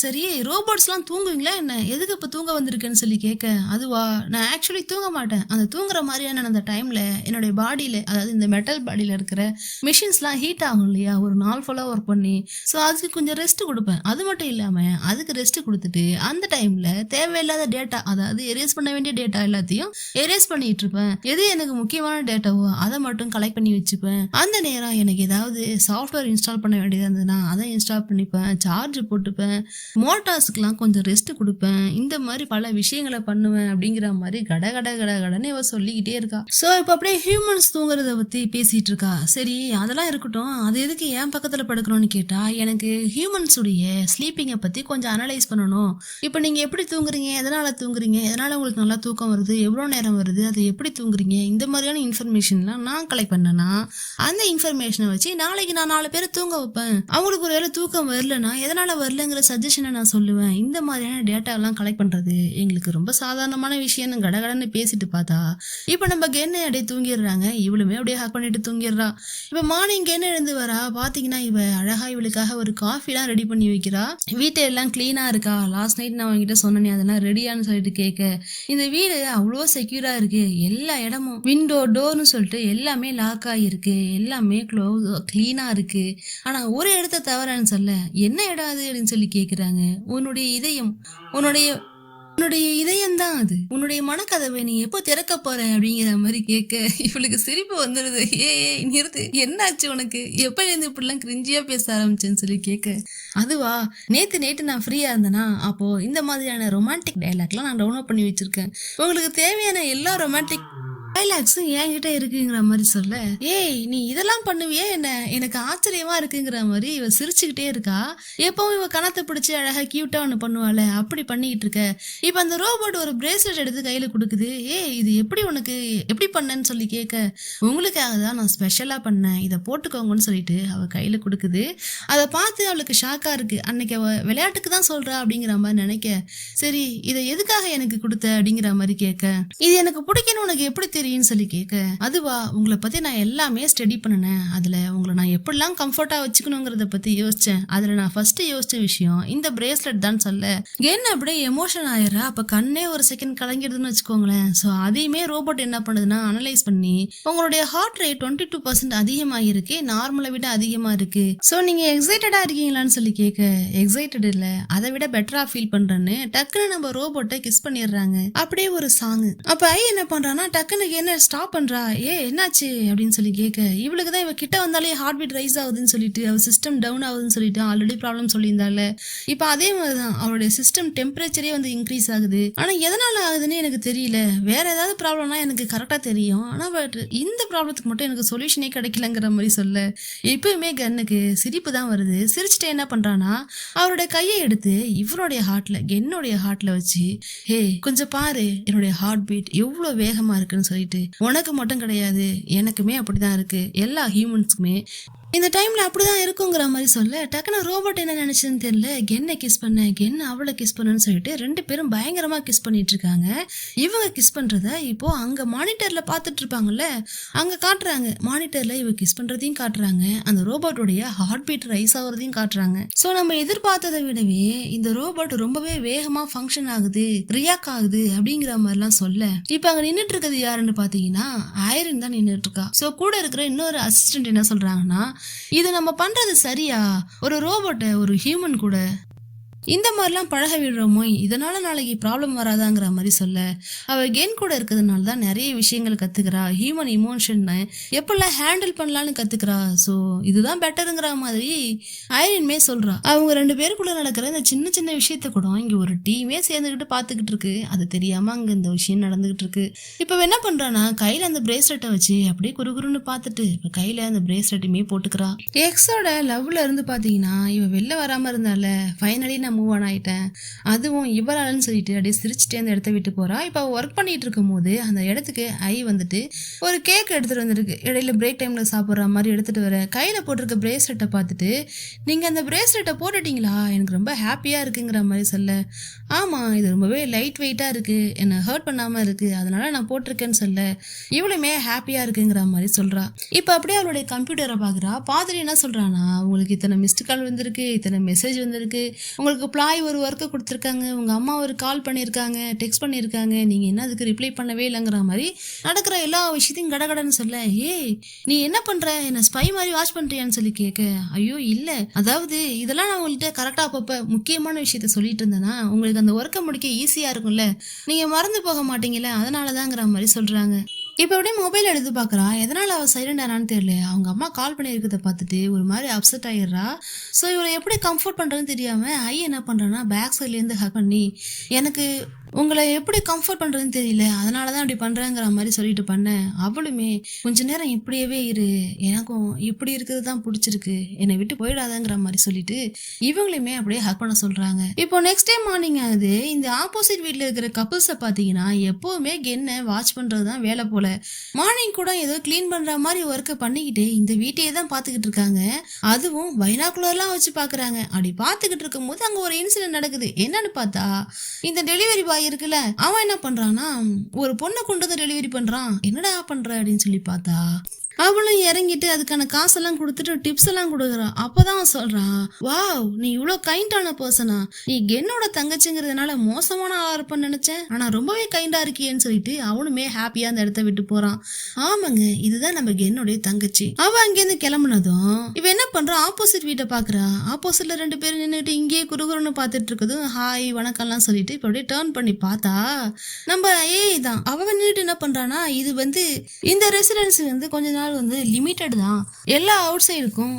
சரி ரோபோட்ஸ் எல்லாம் தூங்குவீங்களா என்ன, எதுக்கு இப்ப தூங்க வந்திருக்கேன்னு சொல்லி கேட்க, அதுவா நான் ஆக்சுவலி தூங்க மாட்டேன், அந்த தூங்குற மாதிரியான அந்த டைம்ல என்னுடைய பாடியில, அதாவது இந்த மெட்டல் பாடியில இருக்கிற மிஷின்ஸ்லாம் ஹீட் ஆகும் இல்லையா ஒரு நாள் ஃபுல்லா ஒர்க் பண்ணி, ஸோ அதுக்கு கொஞ்சம் ரெஸ்ட் கொடுப்பேன். அது மட்டும் இல்லாம அதுக்கு ரெஸ்ட் கொடுத்துட்டு அந்த டைம்ல தேவையில்லாத டேட்டா, அதாவது எரேஸ் பண்ண வேண்டிய டேட்டா எல்லாத்தையும் எரேஸ் பண்ணிட்டு இருப்பேன். எது எனக்கு முக்கியமான டேட்டாவோ அதை மட்டும் கலெக்ட் பண்ணி வச்சுப்பேன். அந்த நேரம் எனக்கு ஏதாவது சாஃப்ட்வேர் இன்ஸ்டால் பண்ண வேண்டியதா இருந்ததுன்னா அதை இன்ஸ்டால் பண்ணிப்பேன், சார்ஜ் போட்டுப்பேன், மோட்டார்ஸ்க்குலாம் கொஞ்சம் ரெஸ்ட் கொடுப்பேன், இந்த மாதிரி பல விஷயங்களை பண்ணுவேன் அப்படிங்கிற மாதிரி கட கட கட கடன்னு இவ சொல்லிக்கிட்டே இருக்கா. சோ இப்ப அப்படியே ஹியூமன்ஸ் தூங்குறத பத்தி பேசிட்டு இருக்கா. சரி அதெல்லாம் இருக்கட்டும், அது எதுக்கு என் பக்கத்துல படுக்கணும்னு கேட்டா, எனக்கு ஹியூமன்ஸ் உடைய ஸ்லீப்பிங்கை பத்தி கொஞ்சம் அனலைஸ் பண்ணணும். இப்ப நீங்க எப்படி தூங்குறீங்க, எதனால தூங்குறீங்க, எதனால உங்களுக்கு நல்லா தூக்கம் வருது, எவ்வளவு நேரம் வருது, அதை எப்படி தூங்குறீங்க, இந்த மாதிரியான இன்ஃபர்மேஷன்லாம் நான் கலெக்ட் பண்ணேன்னா அந்த இன்ஃபர்மேஷனை வச்சு நாளைக்கு நான் 4 பேரை தூங்க வைப்பேன். அவங்களுக்கு ஒரு வேளை தூக்கம் வரலன்னா எதனால வரலங்கிற சஜஷனை நான் சொல்லுவேன். இந்த மாதிரியான டேட்டா எல்லாம் கலெக்ட் பண்றது எங்களுக்கு ரொம்ப சாதாரணமான விஷயம்னு கடகடன்னு பேசிட்டு பார்த்தா, இப்ப நம்ம கென்னு அப்படியே தூங்கிடுறாங்க, இவளுமே அப்படியே ஹக் பண்ணிட்டு தூங்கிடுறா. இப்ப மார்னிங் கென்னு எழுந்து வரா, பாத்தீங்கன்னா இவ அழகா இவளுக்காக ஒரு காஃபி எல்லாம் ரெடி பண்ணி வைக்கிறா. வீட்டை எல்லாம் கிளீனா இருக்கா, லாஸ்ட் நைட் நான் அவங்ககிட்ட சொன்னேன் அதெல்லாம் ரெடியான்னு சொல்லிட்டு கேட்க, இந்த வீடு அவ்வளோ செக்யூரா இருக்கு, எல்லா இடமும் விண்டோ டோர்னு சொல்லிட்டு எல்லாமே லாக் ஆகிருக்கு, எல்லாமே கிளீனா இருக்கு, ஆனா ஒரு இடத்த தவறன்னு சொல்ல, என்ன இடம் அது அப்படின்னு சொல்லி கேக்குறாங்க. உன்னுடைய இதயம், உன்னுடைய உன்னுடைய இதயம் தான் அது, உன்னுடைய மனக்கதவை நீ எப்போ திறக்க போற அப்படிங்கிற மாதிரி கேட்க இவளுக்கு சிரிப்பு வந்துடுது. நிறுத்து, என்னாச்சு உனக்கு, எப்ப இருந்து இப்படிலாம் கிரிஞ்சியா பேச ஆரம்பிச்சேன்னு சொல்லி கேட்க, அதுவா நேத்து நான் ஃப்ரீயா இருந்தேனா, அப்போ இந்த மாதிரியான ரொமான்டிக் டைலாக்லாம் நான் டவுன்லோட் பண்ணி வச்சிருக்கேன், உங்களுக்கு தேவையான எல்லா ரொமான்டிக் டைலாக்ஸும் என்கிட்ட இருக்குங்கிற மாதிரி சொல்ல, ஏய் நீ இதெல்லாம் பண்ணுவியே என்ன, எனக்கு ஆச்சரியமா இருக்குங்கிற மாதிரி இவ சிரிச்சுக்கிட்டே இருக்கா. எப்பவும் இவ கணத்தை பிடிச்சி அழகா கியூட்டா ஒண்ணு பண்ணுவாள், அப்படி பண்ணிக்கிட்டு இருக்க. இப்ப அந்த ரோபோட் ஒரு பிரேஸ்லெட் எடுத்து கையில கொடுக்குது, இது எப்படி உனக்கு எப்படி பண்ணேன்னு சொல்லி கேட்க, உங்களுக்காக தான் நான் ஸ்பெஷலா பண்ணேன், இதை போட்டுக்கோங்கன்னு சொல்லிட்டு அவ கையில கொடுக்குது. அதை பார்த்து அவளுக்கு ஷாக்கா இருக்கு. அன்னைக்கு அவ விளையாட்டுக்கு தான் சொல்றா அப்படிங்கிற மாதிரி நினைக்க, சரி இதை எதுக்காக எனக்கு கொடுத்த அப்படிங்கிற மாதிரி கேட்க, இது எனக்கு பிடிக்கணும் உனக்கு எப்படி தெரியும்னு சொல்லி கேட்க, அதுவா உங்களை பத்தி நான் எல்லாமே ஸ்டடி பண்ணினேன், அதுல உங்களை நான் எப்படிலாம் கம்ஃபர்ட்டா வச்சுக்கணுங்கிறத பத்தி யோசிச்சேன், அதுல நான் ஃபர்ஸ்ட் யோசிச்ச விஷயம் இந்த பிரேஸ்லெட் தான் சொல்ல, என்ன அப்படியே எமோஷன் ஆயிடுறா. அப்ப கண்ணே ஒரு செகண்ட் கலங்கிடுதுன்னு வச்சுக்கோங்களேன். சோ அதையுமே ரோபோட் என்ன பண்ணுதுன்னா அனலைஸ் பண்ணி, உங்களுடைய ஹார்ட் ரேட் 22% அதிகமாகிருக்கு, நார்மலை விட அதிகமா இருக்கு, சோ நீங்க எக்ஸைட்டடா இருக்கீங்களான்னு சொல்லி கேட்க, எக்ஸைட்டட் இல்ல, அதை விட பெட்டரா ஃபீல் பண்றேன்னு டக்குன்னு நம்ம ரோபோட்டை கிஸ் பண்ணிடுறாங்க. அப்படியே ஒரு சாங். அப்ப ஐ என்ன பண்றான்னா டக்குன்னு என்ன ஸ்டாப் பண்றா, என்னாச்சு அப்படின்னு சொல்லி கேட்க, இவளுக்கு தான் இவ கிட்ட வந்தாலே ஹார்ட் பீட் ரைஸ் ஆகுதுன்னு சொல்லிட்டு அவ சிஸ்டம் டவுன் ஆகுதுன்னு சொல்லிட்டு ஆல்ரெடி ப்ராப்ளம் சொல்லியிருந்தால, இப்ப அதே மாதிரிதான் அவளுடைய சிஸ்டம் டெம்பரேச்சரே வந்து இன்க்ரீஸ் ஆகுது. ஆனா எதனால ஆகுதுன்னு எனக்கு தெரியல, வேற ஏதாவது ப்ராப்ளம்னா எனக்கு கரெக்டா தெரியும், ஆனா பட் இந்த ப்ராப்ளத்துக்கு மட்டும் எனக்கு சொல்யூஷனே கிடைக்கலங்கிற மாதிரி சொல்ல, இப்பயுமே கன்னுக்கு சிரிப்பு தான் வருது. சிரிச்சுட்டு என்ன பண்றானா அவருடைய கையை எடுத்து இவனுடைய ஹார்ட்ல, என்னுடைய ஹார்ட்ல வச்சு, கொஞ்சம் பாரு என்னுடைய ஹார்ட் பீட் எவ்வளவு வேகமா இருக்குன்னு சொல்லிட்டு, உனக்கு மட்டும் கிடையாது எனக்குமே அப்படிதான் இருக்கு, எல்லா ஹியூமன்ஸ்க்குமே இந்த டைம்ல அப்படிதான் இருக்குங்கிற மாதிரி சொல்ல, டக்குனு ரோபோட் என்ன நினைச்சதுன்னு தெரியல, கென்னை கிஸ் பண்ண, கென் அவளை கிஸ் பண்ணன்னு சொல்லிட்டு 2 பேரும் பயங்கரமா கிஸ் பண்ணிட்டு இருக்காங்க. இவங்க கிஸ் பண்றத இப்போ அங்க மானிட்டர்ல பாத்துட்டு இருப்பாங்கல்ல, அங்க காட்டுறாங்க. மானிட்டர்ல இவ கிஸ் பண்றதையும் காட்டுறாங்க, அந்த ரோபோட்டுடைய ஹார்ட் பீட் ரைஸ் ஆகுறதையும் காட்டுறாங்க. சோ நம்ம எதிர்பார்த்ததை விடவே இந்த ரோபோட் ரொம்பவே வேகமா ஃபங்க்ஷன் ஆகுது, ரியாக்ட் ஆகுது அப்படிங்கிற மாதிரி எல்லாம் சொல்ல, இப்ப அங்க நின்னுட்டு இருக்கிறது யாருன்னு பாத்தீங்கன்னா ஐரன் தான் நின்னுட்டு இருக்கா. சோ கூட இருக்கிற இன்னொரு அசிஸ்டன்ட் என்ன சொல்றாங்கன்னா, இது நம்ம பண்றது சரியா, ஒரு ரோபோட்டை ஒரு ஹியூமன் கூட இந்த மாதிரிலாம் பழக விடுறோமோ, இதனால நாளைக்கு ப்ராப்ளம் வராதாங்கிற மாதிரி சொல்ல, அவ கென் கூட இருக்கிறதுனால தான் நிறைய விஷயங்கள் கத்துக்கிறா, ஹியூமன் இமோஷன் எப்படிலாம் ஹேண்டில் பண்ணலான்னு கத்துக்கிறா. ஸோ இதுதான் பெட்டருங்கிற மாதிரி ஐரன்மே சொல்றா. அவங்க 2 பேருக்குள்ள நடக்கிற இந்த சின்ன சின்ன விஷயத்த கூட இங்க ஒரு டீமே சேர்ந்துக்கிட்டு பாத்துக்கிட்டு இருக்கு, அது தெரியாம அங்க இந்த விஷயம் நடந்துகிட்டு இருக்கு. இப்ப என்ன பண்றானா கையில அந்த பிரேஸ்லெட்டை வச்சு அப்படியே குறுகுறுன்னு பார்த்துட்டு இப்ப கையில அந்த பிரேஸ்லெட்டுமே போட்டுக்கிறா. எக்ஸோட லவ்ல இருந்து பாத்தீங்கன்னா இவ வெளில வராம இருந்தால ஃபைனலி நம்ம நான் மூவ் ஆன் ஆயிட்டேன், அதுவும் இவராலன்னு சொல்லிட்டு அப்படியே சிரிச்சுட்டே அந்த இடத்த விட்டு போறா. இப்போ ஒர்க் பண்ணிட்டு இருக்கும் போது அந்த இடத்துக்கு வந்துட்டு ஒரு கேக் எடுத்துட்டு வந்திருக்கு. இடையில பிரேக் டைம்ல சாப்பிட்ற மாதிரி எடுத்துட்டு வர கையில போட்டிருக்க பிரேஸ்லெட்டை பார்த்துட்டு, நீங்க அந்த பிரேஸ்லெட்டை போட்டுட்டீங்களா, எனக்கு ரொம்ப ஹாப்பியா இருக்குங்கிற மாதிரி சொல்ல, ஆமா இது ரொம்பவே லைட் வெயிட்டா இருக்கு, என்னை ஹர்ட் பண்ணாம இருக்கு, அதனால நான் போட்டிருக்கேன்னு சொல்ல இவளுமே ஹாப்பியா இருக்குங்கிற மாதிரி சொல்றா. இப்ப அப்படியே அவளுடைய கம்ப்யூட்டரை பார்த்துட்டு என்ன சொல்றானா, உங்களுக்கு இத்தனை மிஸ்டு கால் வந்திருக்கு, இத்தனை மெசேஜ் வந்திருக்கு, உங்களுக்கு ப்ளாய் ஒரு ஒர்க்கை கொடுத்துருக்காங்க, உங்க அம்மா ஒரு கால் பண்ணியிருக்காங்க, டெக்ஸ்ட் பண்ணியிருக்காங்க, நீங்க என்ன அதுக்கு ரிப்ளை பண்ணவே இல்லைங்கிற மாதிரி நடக்கிற எல்லா விஷயத்தையும் கடகடன்னு சொல்ல, ஏய் நீ என்ன பண்ற, என்ன ஸ்பை மாதிரி வாட்ச் பண்றியான்னு சொல்லி கேட்க, ஐயோ இல்ல, அதாவது இதெல்லாம் நான் உங்கள்கிட்ட கரெக்டா அப்பப்ப முக்கியமான விஷயத்த சொல்லிட்டு இருந்தேன்னா உங்களுக்கு அந்த ஒர்க்கை முடிக்க ஈஸியா இருக்கும்ல, நீங்க மறந்து போக மாட்டீங்கல்ல, அதனாலதாங்கிற மாதிரி சொல்றாங்க. இப்போ அப்படியே மொபைல் எடுத்து பார்க்குறா, எதனால் அவள் சைலண்ட் ஆனான்னு தெரியல. அவங்க அம்மா கால் பண்ணியிருக்கிறத பார்த்துட்டு ஒரு மாதிரி அப்செட் ஆகிடுறா. ஸோ இவளை எப்படி கம்ஃபர்ட் பண்ணுறதுன்னு தெரியாமல் என்ன பண்ணுறான்னா பேக் சைட்லேருந்து ஹக் பண்ணி, எனக்கு உங்களை எப்படி கம்ஃபர்ட் பண்ணுறதுன்னு தெரியல, அதனால தான் அப்படி பண்ணுறேங்கிற மாதிரி சொல்லிட்டு பண்ணேன். அவளுமே கொஞ்ச நேரம் இப்படியே இரு, எனக்கும் இப்படி இருக்கிறது தான் பிடிச்சிருக்கு, என்னை விட்டு போயிடாதங்கிற மாதிரி சொல்லிட்டு இவங்களையுமே அப்படியே ஹக் பண்ண சொல்கிறாங்க. இப்போ நெக்ஸ்ட் டே மார்னிங் ஆகுது. இந்த ஆப்போசிட் வீட்டில் இருக்கிற கப்புள்ஸை பார்த்தீங்கன்னா எப்போவுமே கென்னை வாட்ச் பண்ணுறது தான் வேலை போல. மார்னிங் கூட ஏதோ கிளீன் பண்ற மாதிரி ஒர்க்கை பண்ணிக்கிட்டு இந்த வீட்டையே தான் பார்த்துக்கிட்டு இருக்காங்க. அதுவும் பைனாக்குலர்லாம் வச்சு பார்க்குறாங்க. அப்படி பார்த்துக்கிட்டு இருக்கும் போது அங்கே ஒரு இன்சிடென்ட் நடக்குது. என்னன்னு பார்த்தா, இந்த டெலிவரி பாய் இருக்குல்ல, அவன் என்ன பண்றான்னா ஒரு பொண்ணை கொண்டு வந்து டெலிவரி பண்றான். என்னடா பண்ற அப்படின்னு சொல்லி பார்த்தா, அவளும் இறங்கிட்டு அதுக்கான காசெல்லாம் கொடுத்துட்டு டிப்ஸ் எல்லாம் கொடுக்குறான். அப்பதான் அவன் சொல்றான், வாவ் நீ இவ்வளோ கைண்டான பர்சனா, நீ கென்னோட தங்கச்சிங்கிறதுனால மோசமான ஆளா இருப்பன்னு நினைச்சேன், ஆனா ரொம்பவே கைண்டா இருக்கியேன்னு சொல்லிட்டு அவனுமே ஹாப்பியா அந்த இடத்த விட்டு போறான். ஆமாங்க இதுதான் நம்ம கென்னோடைய தங்கச்சி. அவ அங்கேருந்து கிளம்புனதும் இவ என்ன பண்றான், ஆப்போசிட் வீட்டை பாக்குறா. ஆப்போசிட்ல 2 பேரும் நின்றுட்டு இங்கேயே குறுகுறுன்னு பார்த்துட்டு இருக்கதும் ஹாய் வணக்கம்லாம் சொல்லிட்டு இப்ப அப்படியே டேர்ன் பண்ணி பார்த்தா நம்ம தான். அவ நின்றுட்டு என்ன பண்றானா, இது வந்து இந்த ரெசிடென்சி வந்து கொஞ்ச நாள் வந்து லிமிட்டட் தான், எல்லா அவுட் சைடுக்கும்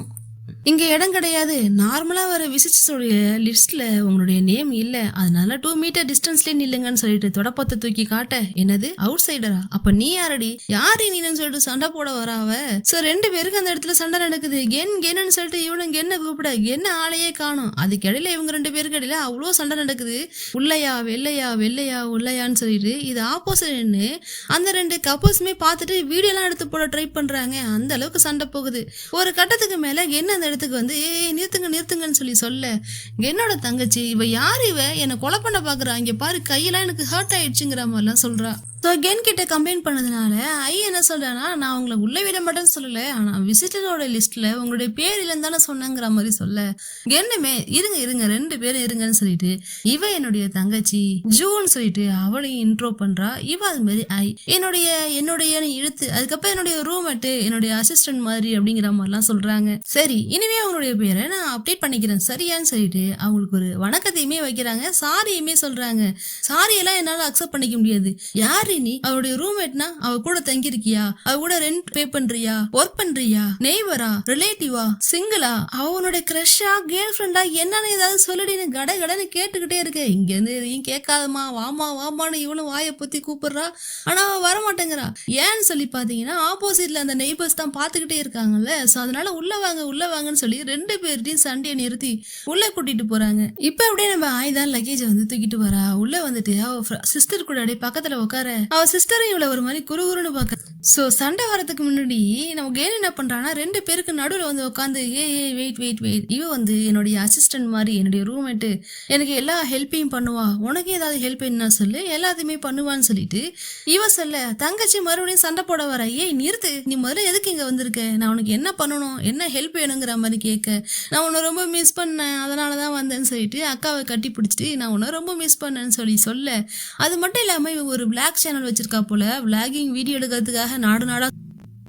இங்க இடம் கிடையாது, நார்மலா வர விசிட்டர்ஸோடைய லிஸ்ட்ல உங்களுடைய நேம் இல்ல, அதனால 2 மீட்டர் டிஸ்டன்ஸ்லயே நில்லுங்கன்னு சொல்லிட்டு தொடப்பத்தை தூக்கி காட்ட, என்னது அவுட் சைடரா, அப்ப நீ யாரடி, யாரு நீன்னு சொல்லிட்டு சண்டை போட வராவ. சோ 2 பேருக்கு அந்த இடத்துல சண்டை நடக்குது. கென்னு சொல்லிட்டு இவனும் கென்ன கூப்பிட கென்ன ஆளையே காணும். அதுக்கு இடையில இவங்க 2 பேருக்கு இடையில அவ்வளோ சண்டை நடக்குது. உள்ளையா வெள்ளையா வெள்ளையா உள்ளையான்னு சொல்லிட்டு இது ஆப்போசிட்னு அந்த 2 கப்பல்ஸுமே பார்த்துட்டு வீடியோ எல்லாம் எடுத்து போட ட்ரை பண்றாங்க. அந்த அளவுக்கு சண்டை போகுது. ஒரு கட்டத்துக்கு மேல கென்ன அந்த இடத்துக்கு வந்து நிறுத்துங்கன்னு சொல்லி சொல்ல, என்னோட தங்கச்சி இவ யாரு, இவ என்னை கொலை பண்ண பாக்குறா, இங்க பாரு கையெல்லாம் எனக்கு ஹர்ட் ஆயிடுச்சுங்கிற மாதிரிலாம் சொல்றா. ஸோ கென் கிட்ட கம்ப்ளைண்ட் பண்ணதுனால என்ன சொல்றானா, நான் உங்களை உள்ள விட மாட்டேன்னு சொல்லலை, ஆனால் விசிட்டரோட லிஸ்ட்ல உங்களுடைய பேர் இல்லைன்னு தானே சொன்னங்கிற மாதிரி சொல்ல, கென்னுமே இருங்க 2 பேரும் இருங்கன்னு சொல்லிட்டு இவ என்னுடைய தங்கச்சி ஜூன்னு சொல்லிட்டு அவளையும் இன்ட்ரோ பண்றா. இவ அது மாதிரி என்னுடைய இழுத்து அதுக்கப்புறம் என்னுடைய ரூம்மேட்டு என்னுடைய அசிஸ்டன்ட் மாதிரி அப்படிங்கிற மாதிரிலாம் சொல்றாங்க. சரி இனிமே அவங்களுடைய பேரை நான் அப்டேட் பண்ணிக்கிறேன் சரியான்னு சொல்லிட்டு அவங்களுக்கு ஒரு வணக்கத்தையுமே வைக்கிறாங்க, சாரியுமே சொல்றாங்க. சாரியெல்லாம் என்னால அக்செப்ட் பண்ணிக்க முடியாது, யார் நீ அவளுடைய ரூம்மேட்னா, அவ கூட தங்கிருக்கியா, அவ கூட ரெண்ட் பே பண்றியா, ஒர்க் பண்றியா, நெய்பரா, ரிலேட்டிவா, சிங்கிளா, அவனுடைய கிரஷா, கேர்ள் ஃப்ரெண்டா, என்னன்னு ஏதாவது சொல்லிடுன்னு கடன்னு கேட்டுக்கிட்டே இருக்க. இங்க இருந்து எதையும் கேட்காதமா, வாமான்னு இவனும் வாயை பத்தி கூப்பிடுறா. ஆனா அவ வரமாட்டேங்கிறா. ஏன்னு சொல்லி பாத்தீங்கன்னா ஆப்போசிட்ல அந்த நெய்பர்ஸ் தான் பாத்துக்கிட்டே இருக்காங்கல்ல. சோ அதனால உள்ள வாங்கன்னு சொல்லி 2 பேர்ட்டையும் சண்டையை நிறுத்தி உள்ள கூட்டிட்டு போறாங்க. இப்ப அப்படியே நம்ம ஆயுதான் லக்கேஜ் வந்து தூக்கிட்டு வரா. உள்ள வந்துட்டு அவ சிஸ்டர் கூட அப்படியே பக்கத்துல உட்கார, அவ சிஸ்டரும் இவளை ஒரு மாதிரி குறுகுறுன்னு பாக்க. சோ சண்டை வரதுக்கு முன்னாடி நம்ம கேன் என்ன பண்றானா, 2 பேருக்கு நடுவுல வந்து உட்காந்து வெயிட் இவ வந்து என்னுடைய அசிஸ்டன்ட் மாதிரி, என்னுடைய ரூம்மேட்டு, எனக்கு எல்லா ஹெல்ப்பையும் பண்ணுவா, உனக்கு ஏதாவது ஹெல்ப் என்ன சொல்லு, எல்லாத்தையுமே பண்ணுவான்னு சொல்லிட்டு இவ சொல்ல, தங்கச்சி மறுபடியும் சண்டை போட வர. நிறுத்து, நீ முதல்ல எதுக்கு இங்க வந்திருக்க, நான் உனக்கு என்ன பண்ணணும், என்ன ஹெல்ப் வேணுங்கிற மாதிரி கேட்க, நான் உன்னை ரொம்ப மிஸ் பண்ணேன் அதனாலதான் வந்தேன்னு சொல்லிட்டு அக்காவை கட்டி பிடிச்சிட்டு நான் உன்னை ரொம்ப மிஸ் பண்ணேன்னு சொல்ல, அது மட்டும் இல்லாம இவ ஒரு பிளாக் சேனல் வச்சிருக்கா போல, விளாகிங் வீடியோ எடுக்கிறதுக்காக நாடா.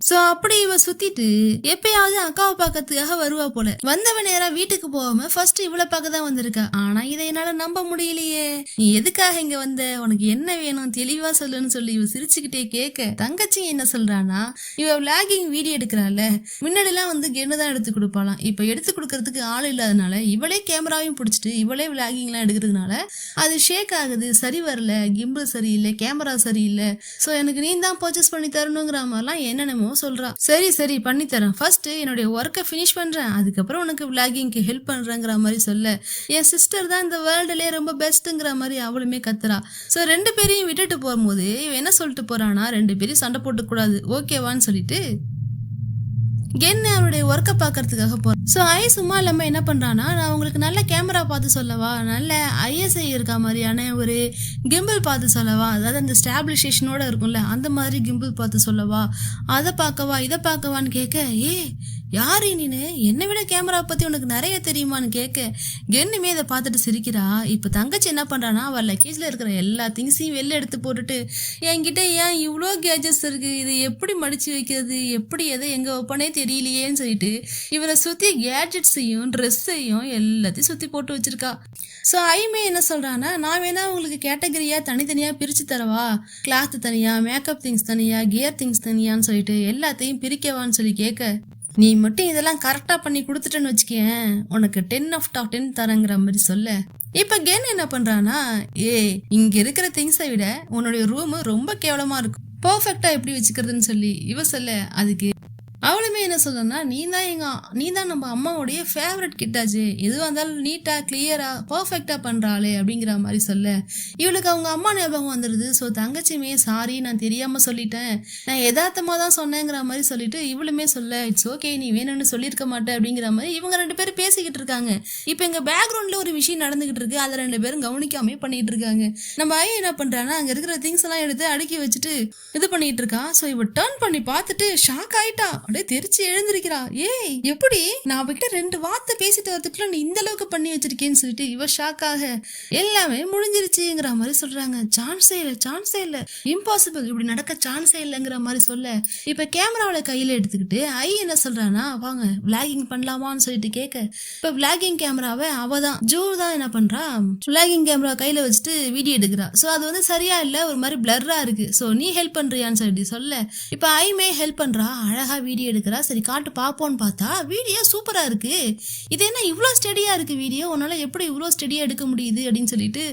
சோ அப்படி இவ சுத்திட்டு எப்பயாவது அக்காவை பார்க்கறதுக்காக வருவா போல. வந்தவ நேரா வீட்டுக்கு போகாம ஃபர்ஸ்ட் இவளை பார்க்க தான் வந்திருக்கா. ஆனா இதை என்னால நம்ப முடியலையே, நீ எதுக்காக இங்க வந்த, உனக்கு என்ன வேணும் தெளிவா சொல்லுன்னு சொல்லி இவ சிரிச்சுக்கிட்டே கேட்க, தங்கச்சி என்ன சொல்றானா, இவ விளாகிங் வீடியோ எடுக்கிறாள், முன்னாடி எல்லாம் வந்து கென்னு தான் எடுத்து கொடுப்பாளாம், இப்ப எடுத்து கொடுக்கறதுக்கு ஆள் இல்லாதனால இவளே கேமராவையும் பிடிச்சிட்டு இவளே விளாகிங் எல்லாம் எடுக்கிறதுனால அது ஷேக் ஆகுது, சரி வரல, கிம்பிள் சரியில்லை, கேமரா சரியில்லை, சோ எனக்கு நீ தான் பர்ச்சேஸ் பண்ணி தரணுங்கிற மாதிரிலாம் என்னென்னமோ என்னென்னமோ சொல்றா. சரி சரி பண்ணித்தரேன், ஃபர்ஸ்ட் என்னுடைய ஒர்க்கை ஃபினிஷ் பண்றேன், அதுக்கப்புறம் உனக்கு விளாகிங்க்கு ஹெல்ப் பண்றேங்கிற மாதிரி சொல்ல, என் சிஸ்டர் தான் இந்த வேர்ல்டுலயே ரொம்ப பெஸ்ட்டுங்கிற மாதிரி அவளுமே கத்துறா. ஸோ 2 பேரையும் விட்டுட்டு போகும்போது இவன் என்ன சொல்லிட்டு போறானா, 2 பேரையும் சண்டை போட்டுக்கூடாது ஓகேவான்னு சொல்லிட்டு கென்னு அவனுடைய ஒர்க்கை பார்க்கறதுக்காக போறான். ஸோ ஐ சும்மா இல்லாம என்ன பண்றானா, நான் உங்களுக்கு நல்ல கேமரா பார்த்து சொல்லவா, நல்ல ஐஎஸ்ஐ இருக்க மாதிரியான ஒரு கிம்பிள் பார்த்து சொல்லவா, அதாவது அந்த ஸ்டாபிலைசேஷனோட இருக்கும்ல அந்த மாதிரி கிம்பிள் பார்த்து சொல்லவா, அதை பார்க்கவா இதை பார்க்கவான்னு கேட்க, யாரு நீனு, என்னை விட கேமரா பத்தி உனக்கு நிறைய தெரியுமான்னு கேட்க, கென்னுமே இதை பார்த்துட்டு சிரிக்கிறா. இப்போ தங்கச்சி என்ன பண்றானா, அவள் லக்கேஜ்ல இருக்கிற எல்லா திங்ஸையும் வெளில எடுத்து போட்டுட்டு, என்கிட்ட ஏன் இவ்வளோ கேஜெட்ஸ் இருக்கு, இது எப்படி மடிச்சு வைக்கிறது, எப்படி எதை எங்க வைப்பனே தெரியலையேன்னு சொல்லிட்டு இவரை சுத்தி கேஜெட்ஸையும் ட்ரெஸ்ஸையும் எல்லாத்தையும் சுத்தி போட்டு வச்சிருக்கா. ஸோ ஐமே என்ன சொல்றானா, நான் வேணா உங்களுக்கு கேட்டகரியா தனித்தனியா பிரிச்சு தரவா, கிளாத் தனியா, மேக்கப் திங்ஸ் தனியா, கியர் திங்ஸ் தனியான்னு சொல்லிட்டு எல்லாத்தையும் பிரிக்கவான்னு சொல்லி கேட்க, நீ மட்டும் இதெல்லாம் கரெக்டா பண்ணி கொடுத்துட்டேன்னு வச்சுக்கேன், உனக்கு 10/10 தரங்கிற மாதிரி சொல்ல, இப்ப கென் என்ன பண்றானா, இங்க இருக்கிற திங்ஸை விட உன்னுடைய ரூம் ரொம்ப கேவலமா இருக்கும், பர்ஃபெக்டா எப்படி வச்சுக்கிறதுன்னு சொல்லி இவ சொல்ல, அதுக்கு அவளுமே என்ன சொல்றா, நீ தான் நம்ம அம்மாவுடைய ஃபேவரட் கிட்டாச்சு, எதுவாக இருந்தாலும் நீட்டா கிளியரா பர்ஃபெக்டா பண்றாளே அப்படிங்கிற மாதிரி சொல்ல, இவளுக்கு அவங்க அம்மா ஞாபகம் வந்துடுது. ஸோ தங்கச்சியுமே சாரி நான் தெரியாம சொல்லிட்டேன், நான் யதார்த்தமா தான் சொன்னேங்கிற மாதிரி சொல்லிட்டு இவளுமே சொல்ல, இட்ஸ் ஓகே நீ வேணும்னு சொல்லியிருக்க மாட்டேன் அப்படிங்கிற மாதிரி இவங்க 2 பேரும் பேசிக்கிட்டு இருக்காங்க. இப்போ எங்க பேக்ரவுண்ட்ல ஒரு விஷயம் நடந்துகிட்டு இருக்கு, அதை 2 பேரும் கவனிக்காமே பண்ணிட்டு இருக்காங்க. நம்ம ஐ என்ன பண்றானா, அங்க இருக்கிற திங்ஸ் எல்லாம் எடுத்து அடுக்கி வச்சுட்டு இது பண்ணிட்டு இருக்கான். ஸோ இவ டர்ன் பண்ணி பார்த்துட்டு ஷாக் ஆயிட்டா, அப்படியே தெரிச்சு எழுந்திருக்கிறா. எப்படி நான் அவகிட்ட 2 வார்த்தை பேசிட்டு வரதுக்குள்ள நீ இந்த அளவுக்கு பண்ணி வச்சிருக்கேன்னு சொல்லிட்டு இவ ஷாக்காக, எல்லாமே முடிஞ்சிருச்சுங்கிற மாதிரி சொல்றாங்க. சான்ஸே இல்ல இம்பாசிபிள், இப்படி நடக்க சான்ஸே இல்லைங்கிற மாதிரி சொல்ல, இப்ப கேமராவில கையில எடுத்துக்கிட்டு ஐ என்ன சொல்றானா, வாங்க விளாகிங் பண்ணலாமான்னு சொல்லிட்டு கேட்க, இப்ப விளாகிங் கேமராவை அவதான் ஜூ தான் என்ன பண்றா, விளாகிங் கேமரா கையில வச்சுட்டு வீடியோ எடுக்கிறா. ஸோ அது வந்து சரியா இல்ல, ஒரு மாதிரி பிளர்ரா இருக்கு, ஸோ நீ ஹெல்ப் பண்றியான்னு சொல்லிட்டு சொல்ல, இப்ப ஐமே ஹெல்ப் பண்றா, அழகா வீடியோ எடுக்கிறா. சரி காட்டு பாப்போன்னு பார்த்தா வீடியோ சூப்பரா இருக்கு, இது என்ன இவ்வளோ ஸ்டெடியா இருக்கு வீடியோ, உன்னால எப்படி இவ்வளோ ஸ்டெடியா எடுக்க முடியுது அப்படின்னு சொல்லிட்டு,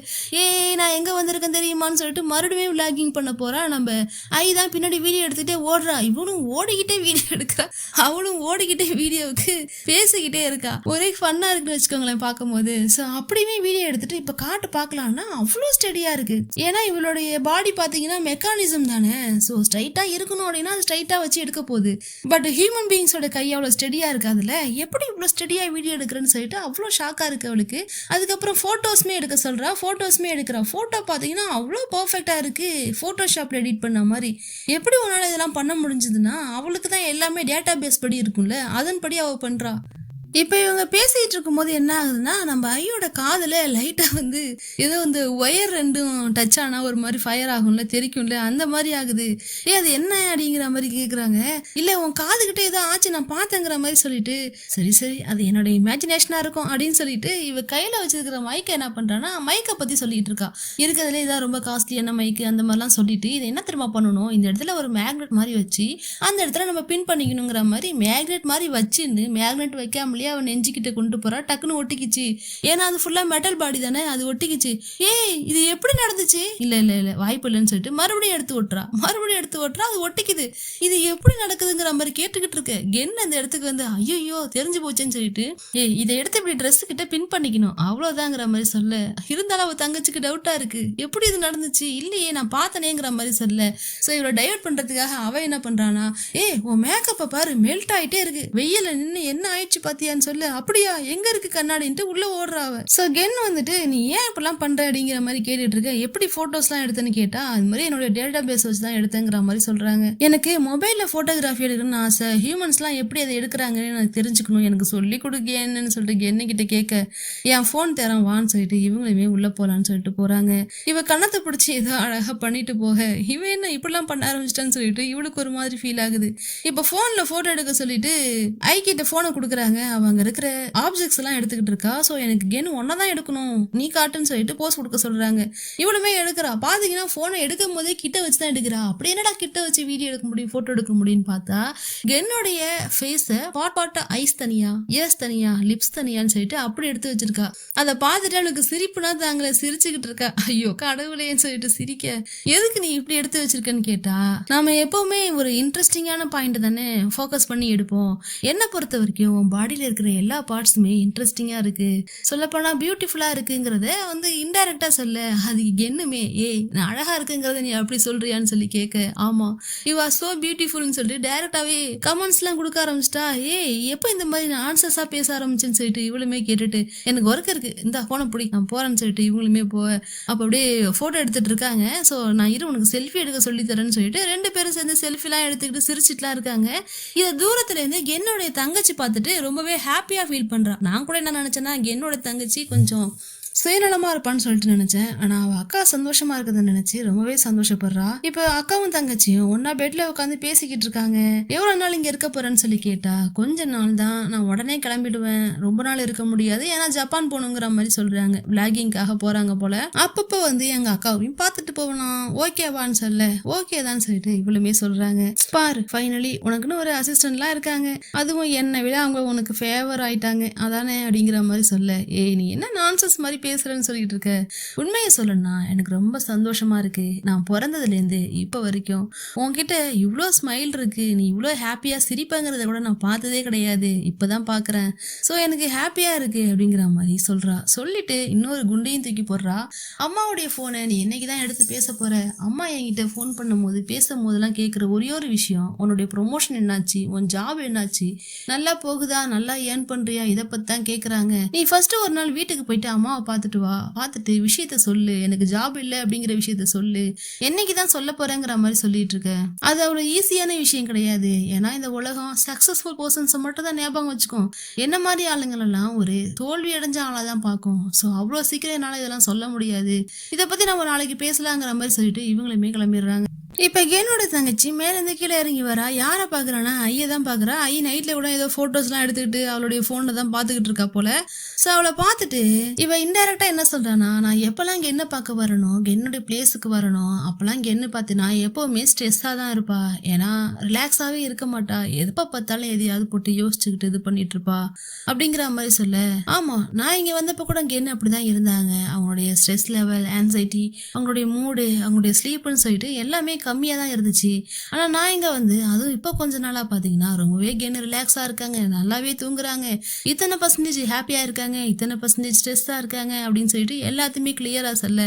நான் எங்க வந்திருக்கேன் தெரியுமான்னு சொல்லிட்டு மறுபடியும் விளாகிங் பண்ண போறா. நம்ம ஐ தான் பின்னாடி வீடியோ எடுத்துட்டே ஓடுறா, இவனும் ஓடிக்கிட்டே வீடியோ எடுக்கிறா, அவளும் ஓடிக்கிட்டே வீடியோவுக்கு பேசிக்கிட்டே இருக்கா. ஒரே ஃபன்னா இருக்குன்னு வச்சுக்கோங்களேன் பார்க்கும்போது. ஸோ அப்படியுமே வீடியோ எடுத்துட்டு இப்ப காட்டு பார்க்கலாம்னா அவ்வளோ ஸ்டெடியா இருக்கு. ஏன்னா இவளுடைய பாடி பாத்தீங்கன்னா மெக்கானிசம் தானே, ஸோ ஸ்ட்ரைட்டா இருக்கணும் அப்படின்னா ஸ்ட்ரைட்டா வச்சு எடுக்க போகுது. பட் ஹியூமன் பீயிங்ஸோட கை அவ்வளோ ஸ்டெடியா இருக்காதுல்ல, எப்படி இவ்வளோ ஸ்டெடியா வீடியோ எடுக்கிறேன்னு சொல்லிட்டு அவ்வளோ ஷாக்கா இருக்கு அவளுக்கு. அதுக்கப்புறம் போட்டோஸ்மே எடுக்க சொல்றா, போட்டோஸ்மே எடுக்கிறா. போட்டோ பார்த்தீங்கன்னா அவ்வளோ பர்ஃபெக்டா இருக்கு, போட்டோஷாப்ல எடிட் பண்ண மாதிரி. எப்படி உன்னால இதெல்லாம் பண்ண முடிஞ்சதுன்னா அவளுக்கு தான் எல்லாமே டேட்டா பேஸ் படி இருக்கும்ல, அதன்படி அவ பண்றா. இப்போ இவங்க பேசிட்டு இருக்கும்போது என்ன ஆகுதுன்னா, நம்ம ஐயோட காதுல லைட்டா வந்து ஏதோ இந்த ஒயர் 2ம் டச் ஆனா ஒரு மாதிரி ஃபயர் ஆகும்ல, தெரிக்கும்ல, அந்த மாதிரி ஆகுது. அது என்ன அப்படிங்கிற மாதிரி கேக்குறாங்க. இல்ல உன் காதுகிட்ட ஏதோ ஆச்சு நான் பார்த்தேங்கிற மாதிரி சொல்லிட்டு, சரி அது என்னோட இமேஜினேஷனா இருக்கும் அப்படின்னு சொல்லிட்டு இவ கையில வச்சிருக்கிற மைக்கை என்ன பண்றான்னா, மைக்கை பத்தி சொல்லிட்டு இருக்கா. இருக்கிறதுல இதான் ரொம்ப காஸ்ட்லியான மைக்கு அந்த மாதிரிலாம் சொல்லிட்டு, இது என்ன தெரியுமா பண்ணணும், இந்த இடத்துல ஒரு மேக்னெட் மாதிரி வச்சு அந்த இடத்துல நம்ம பின் பண்ணிக்கணுங்கிற மாதிரி மேக்னெட் மாதிரி வச்சுன்னு, மேக்னெட் வைக்காமலே அவன் நெஞ்சுக்கிட்ட கொண்டு போறா. டக்குன்னு ஒட்டிக்கிச்சு, ஏன்னா அது ஃபுல்லா மெட்டல் பாடி தானே, அது ஒட்டிக்கிச்சு. இது எப்படி நடந்துச்சு, இல்ல வாய்ப்பு இல்லைன்னு சொல்லிட்டு மறுபடியும் எடுத்து ஓட்டுறா, அது ஒட்டிக்குது. இது எப்படி நடக்குதுங்கிற மாதிரி கேட்டுக்கிட்டு இருக்கு. கென் அந்த இடத்துக்கு வந்து ஐயோ தெரிஞ்சு போச்சேன்னு சொல்லிட்டு, இதை எடுத்து இப்படி ட்ரெஸ் கிட்ட பின் பண்ணிக்கணும் அவ்வளவுதாங்கிற மாதிரி சொல்ல, இருந்தாலும் அவ தங்கச்சிக்கு டவுட்டா இருக்கு, எப்படி இது நடந்துச்சு, இல்லையே நான் பார்த்தனேங்கிற மாதிரி சொல்ல. சோ இவளை டைவர்ட் பண்றதுக்காக அவ என்ன பண்றானா, உன் மேக்கப்பை பாரு மெல்ட் ஆயிட்டே இருக்கு, வெயில நின்று என்ன ஆயிடுச்சு பாத்தியான்னு சொல்ல, அப்படியா எங்க இருக்கு கண்ணாடின்ட்டு உள்ள ஓடுறா அவ. சோ கென் வந்துட்டு நீ ஏன் இப்பெல்லாம் பண்ற அப்படிங்கிற மாதிரி கேட்டுட்டு இருக்க, எப்படி போட்டோஸ் எல்லாம் எடுத்தேன்னு கேட்டா, அது மாதிரி என்னோட டேட்டா பேஸ் வச்சு தான் எடுத்தேங்கிற மாதிரி சொல்றாங்க. எனக்கு மொபைல்ல போட்டோகிராஃபி எடுக்கணும்னு ஆசை, ஹியூமன்ஸ் எல்லாம் எப்படி அதை எடுக்கிறாங்கன்னு எனக்கு தெரிஞ்சுக்கணும், எனக்கு சொல்லி கொடுக்கேன்னு சொல்லிட்டு கென்னு கிட்ட கேட்க, என் போன் தரேன் வான்னு சொல்லிட்டு இவங்களுமே உள்ள போலான்னு சொல்லிட்டு போறாங்க. இவ கண்ணத்தை பிடிச்சி ஏதோ அழகா பண்ணிட்டு போக, இவ என்ன இப்படிலாம் பண்ண ஆரம்பிச்சிட்டான்னு சொல்லிட்டு இவளுக்கு ஒரு மாதிரி ஃபீல் ஆகுது. இப்ப போன்ல போட்டோ எடுக்க சொல்லிட்டு ஐ கிட்ட போனை கொடுக்குறாங்க. அவ அவங்க இருக்கிற ஆப்ஜெக்ட்ஸ் எல்லாம் எடுத்துக்கிட்டு இருக்கா. சோ எனக்கு கென் ஒன்னதான் எடுக்கணும், நீ காட்டுன்னு சொல்லிட்டு போஸ் கொடுக்க சொல்றாங்க. இவளுமே எடுக்கிறா. பாத்தீங்கன்னா போனை எடுக்கும் போதே கிட்ட வச்சுதான் எடுக்கிறா. அப்படி என்னடா கிட்ட வச்சு வீடியோ எடுக்க முடியும், போட்டோ எடுக்க முடியும்னு பார்த்தா கென்னுடைய ஃபேஸ பாட்டா ஐஸ் தனியா, இயர்ஸ் தனியா, லிப்ஸ் தனியான்னு சொல்லிட்டு அப்படி எடுத்து வச்சிருக்கா. அதை பார்த்துட்டு அவளுக்கு சிரிப்புனா தாங்கள சிரிச்சுக்கிட்டு இருக்கா. ஐயோ கடவுளேன்னு சொல்லிட்டு சிரிக்க, எதுக்கு நீ இப்படி எடுத்து வச்சிருக்கன்னு கேட்டா, நாம எப்பவுமே ஒரு இன்ட்ரெஸ்டிங்கான பாயிண்ட் தானே ஃபோக்கஸ் பண்ணி எடுப்போம். என்னை பொறுத்த வரைக்கும் உன் பாடியில இருக்கிற எல்லா பார்ட்ஸுமே இன்ட்ரெஸ்டிங்கா இருக்கு, சொல்லப்போனா பியூட்டிஃபுல்லா இருக்குங்கிறத இன்டைரக்டா சொல்ல. அது என்னுமே ஏய் நான் அழகா இருக்குங்கிறத நீ அப்படி சொல்றியான்னு சொல்லி கேட்க, ஆமா யூ ஆர் சோ பியூட்டிஃபுல்னு சொல்லிட்டு டைரக்டாவே கமெண்ட்ஸ் எல்லாம் கொடுக்க ஆரம்பிச்சிட்டா. ஏய் எப்ப இந்த மாதிரி நான் ஆன்சர்ஸா பேச ஆரம்பிச்சேன்னு சொல்லிட்டு இவளுமே கேட்டுட்டு, எனக்கு ஒர்க் இருக்கு இந்த போன பிடி நான் போறேன்னு சொல்லிட்டு இவங்களுமே அப்ப அப்படியே போட்டோ எடுத்துட்டு இருக்காங்க. சோ நான் உனக்கு செல்ஃபி எடுக்க சொல்லி தரேன்னு சொல்லிட்டு 2 பேரும் சேர்ந்து செல்ஃபி எல்லாம் எடுத்துக்கிட்டு சிரிச்சிட்டுலாம் இருக்காங்க. இத தூரத்துல இருந்து என்னுடைய தங்கச்சி பார்த்துட்டு ரொம்பவே ஹாப்பியா ஃபீல் பண்றா. நான் கூட என்ன நினைச்சேன்னா என்னோட தங்கச்சி கொஞ்சம் சுயநலமா இருப்பான்னு சொல்லிட்டு நினைச்சேன். ஆனா அவ அக்கா சந்தோஷமா இருக்குதுன்னு நினைச்சு ரொம்பவே சந்தோஷப்படுறா. இப்ப அக்காவும் தங்கச்சியும் ஒன்னா பெட்ல உட்காந்து பேசிக்கிட்டு இருக்காங்க. எவ்வளவு நாள் இங்க இருக்க போறேன்னு சொல்லி கேட்டா, கொஞ்ச நாள் தான், நான் உடனே கிளம்பிடுவேன், ரொம்ப நாள் இருக்க முடியாது, ஏன்னா ஜப்பான் போகணுங்கிற மாதிரி சொல்றாங்க. விளாகிங்காக போறாங்க போல. அப்பப்ப எங்க அக்காவையும் பார்த்துட்டு போகலாம், ஓகேவான்னு சொல்ல ஓகே தான் சொல்லிட்டு இவ்வளவுமே சொல்றாங்க. பாரு ஃபைனலி உனக்குன்னு ஒரு அசிஸ்டன்ட்லாம் இருக்காங்க, அதுவும் என்னை விட அவங்க உனக்கு ஃபேவர் ஆயிட்டாங்க அதானே அப்படிங்கிற மாதிரி சொல்ல, ஏய் நீ என்ன நான்சென்ஸ் மாதிரி பேசுறேன்னு சொல்லிட்டு இருக்க. உண்மையை சொல்லணும்னா எனக்கு ரொம்ப சந்தோஷமா இருக்கு. நான் பிறந்ததுல இருந்து இப்ப வரைக்கும் உன்கிட்ட இவ்வளோ ஸ்மைல் இருக்கு, நீ இவ்வளோ ஹாப்பியா சிரிப்பாங்கிறத கூட நான் பார்த்ததே கிடையாது, இப்பதான் பாக்குறேன். சோ எனக்கு ஹாப்பியா இருக்கு அப்படிங்கிற மாதிரி சொல்றா. சொல்லிட்டு இன்னொரு குண்டையும் தூக்கி போடுறா. அம்மாவுடைய போனை நீ என்னைக்குதான் எடுத்து பேச போற, அம்மா என்கிட்ட போன் பண்ணும் போது பேசும்போதெல்லாம் கேட்கிற ஒரே ஒரு விஷயம், உன்னுடைய ப்ரொமோஷன் என்னாச்சு, உன் ஜாப் என்னாச்சு, நல்லா போகுதா, நல்லா ஏர்ன் பண்றியா, இதை பத்தி தான் கேக்குறாங்க. நீ ஃபர்ஸ்ட் ஒரு நாள் வீட்டுக்கு போயிட்டு அம்மாவை பார்த்துட்டு வா, பார்த்துட்டு விஷயத்த சொல்லு, எனக்கு ஜாப் இல்லை அப்படிங்கிற விஷயத்த சொல்லு, என்னைக்குதான் சொல்ல போறேங்கிற மாதிரி சொல்லிட்டு இருக்க. அது அவ்வளவு ஈஸியான விஷயம் கிடையாது. ஏன்னா இந்த உலகம் சக்சஸ்ஃபுல் பர்சன்ஸை மட்டும் தான் ஞாபகம் வச்சுக்கும். என்ன மாதிரி ஆளுங்கள் எல்லாம் ஒரு தோல்வி அடைஞ்ச ஆளாதான் பார்க்கும். ஸோ அவ்வளோ சீக்கிரம் என்னால இதெல்லாம் சொல்ல முடியாது, இதை பத்தி நம்ம நாளைக்கு பேசலாங்கிற மாதிரி சொல்லிட்டு இவங்களுமே கிளம்பிடுறாங்க. இப்ப என்னோட தங்கச்சி மேல இருந்து கீழே இறங்கி வரா. யார பாக்குறானா ஐய தான் பாக்குறா. ஐய நைட்ல கூட ஏதோ போட்டோஸ் எல்லாம் எடுத்துக்கிட்டு அவளுடைய போன்ல தான் பாத்துக்கிட்டு இருக்கா போல. சோ அவளை பார்த்துட்டு இவ இன்டைரக்டா என்ன சொல்றானா, நான் எப்பெல்லாம் இங்க என்ன பார்க்க வரணும், என்னுடைய பிளேஸுக்கு வரணும், அப்பெல்லாம் இங்க என்ன பாத்தீங்கன்னா எப்பவுமே ஸ்ட்ரெஸ்ஸா தான் இருப்பா. ஏன்னா ரிலாக்ஸாவே இருக்க மாட்டா, எப்ப பார்த்தாலும் எதையாவது போட்டு யோசிச்சுக்கிட்டு இது பண்ணிட்டு இருப்பா அப்படிங்கிற மாதிரி சொல்ல, ஆமா நான் இங்க வந்தப்ப கூட இங்க என்ன அப்படிதான் இருந்தாங்க. அவங்களுடைய ஸ்ட்ரெஸ் லெவல், ஆன்சைட்டி, அவங்களுடைய மூடு, அவங்களுடைய ஸ்லீப்னு சொல்லிட்டு எல்லாமே கம்மியா தான் இருந்துச்சு. ஆனா நான் இங்க அதுவும் இப்ப கொஞ்ச நாளா பாத்தீங்கன்னா ரொம்பவே ரிலாக்ஸா இருக்காங்க, நல்லாவே தூங்குறாங்க, இத்தனை பர்சன்டேஜ் ஹாப்பியா இருக்காங்க, இத்தனை பர்சன்டேஜ் ஸ்ட்ரெஸ்ஸா இருக்காங்க அப்படின்னு சொல்லிட்டு எல்லாத்தையுமே கிளியரா சொல்ல,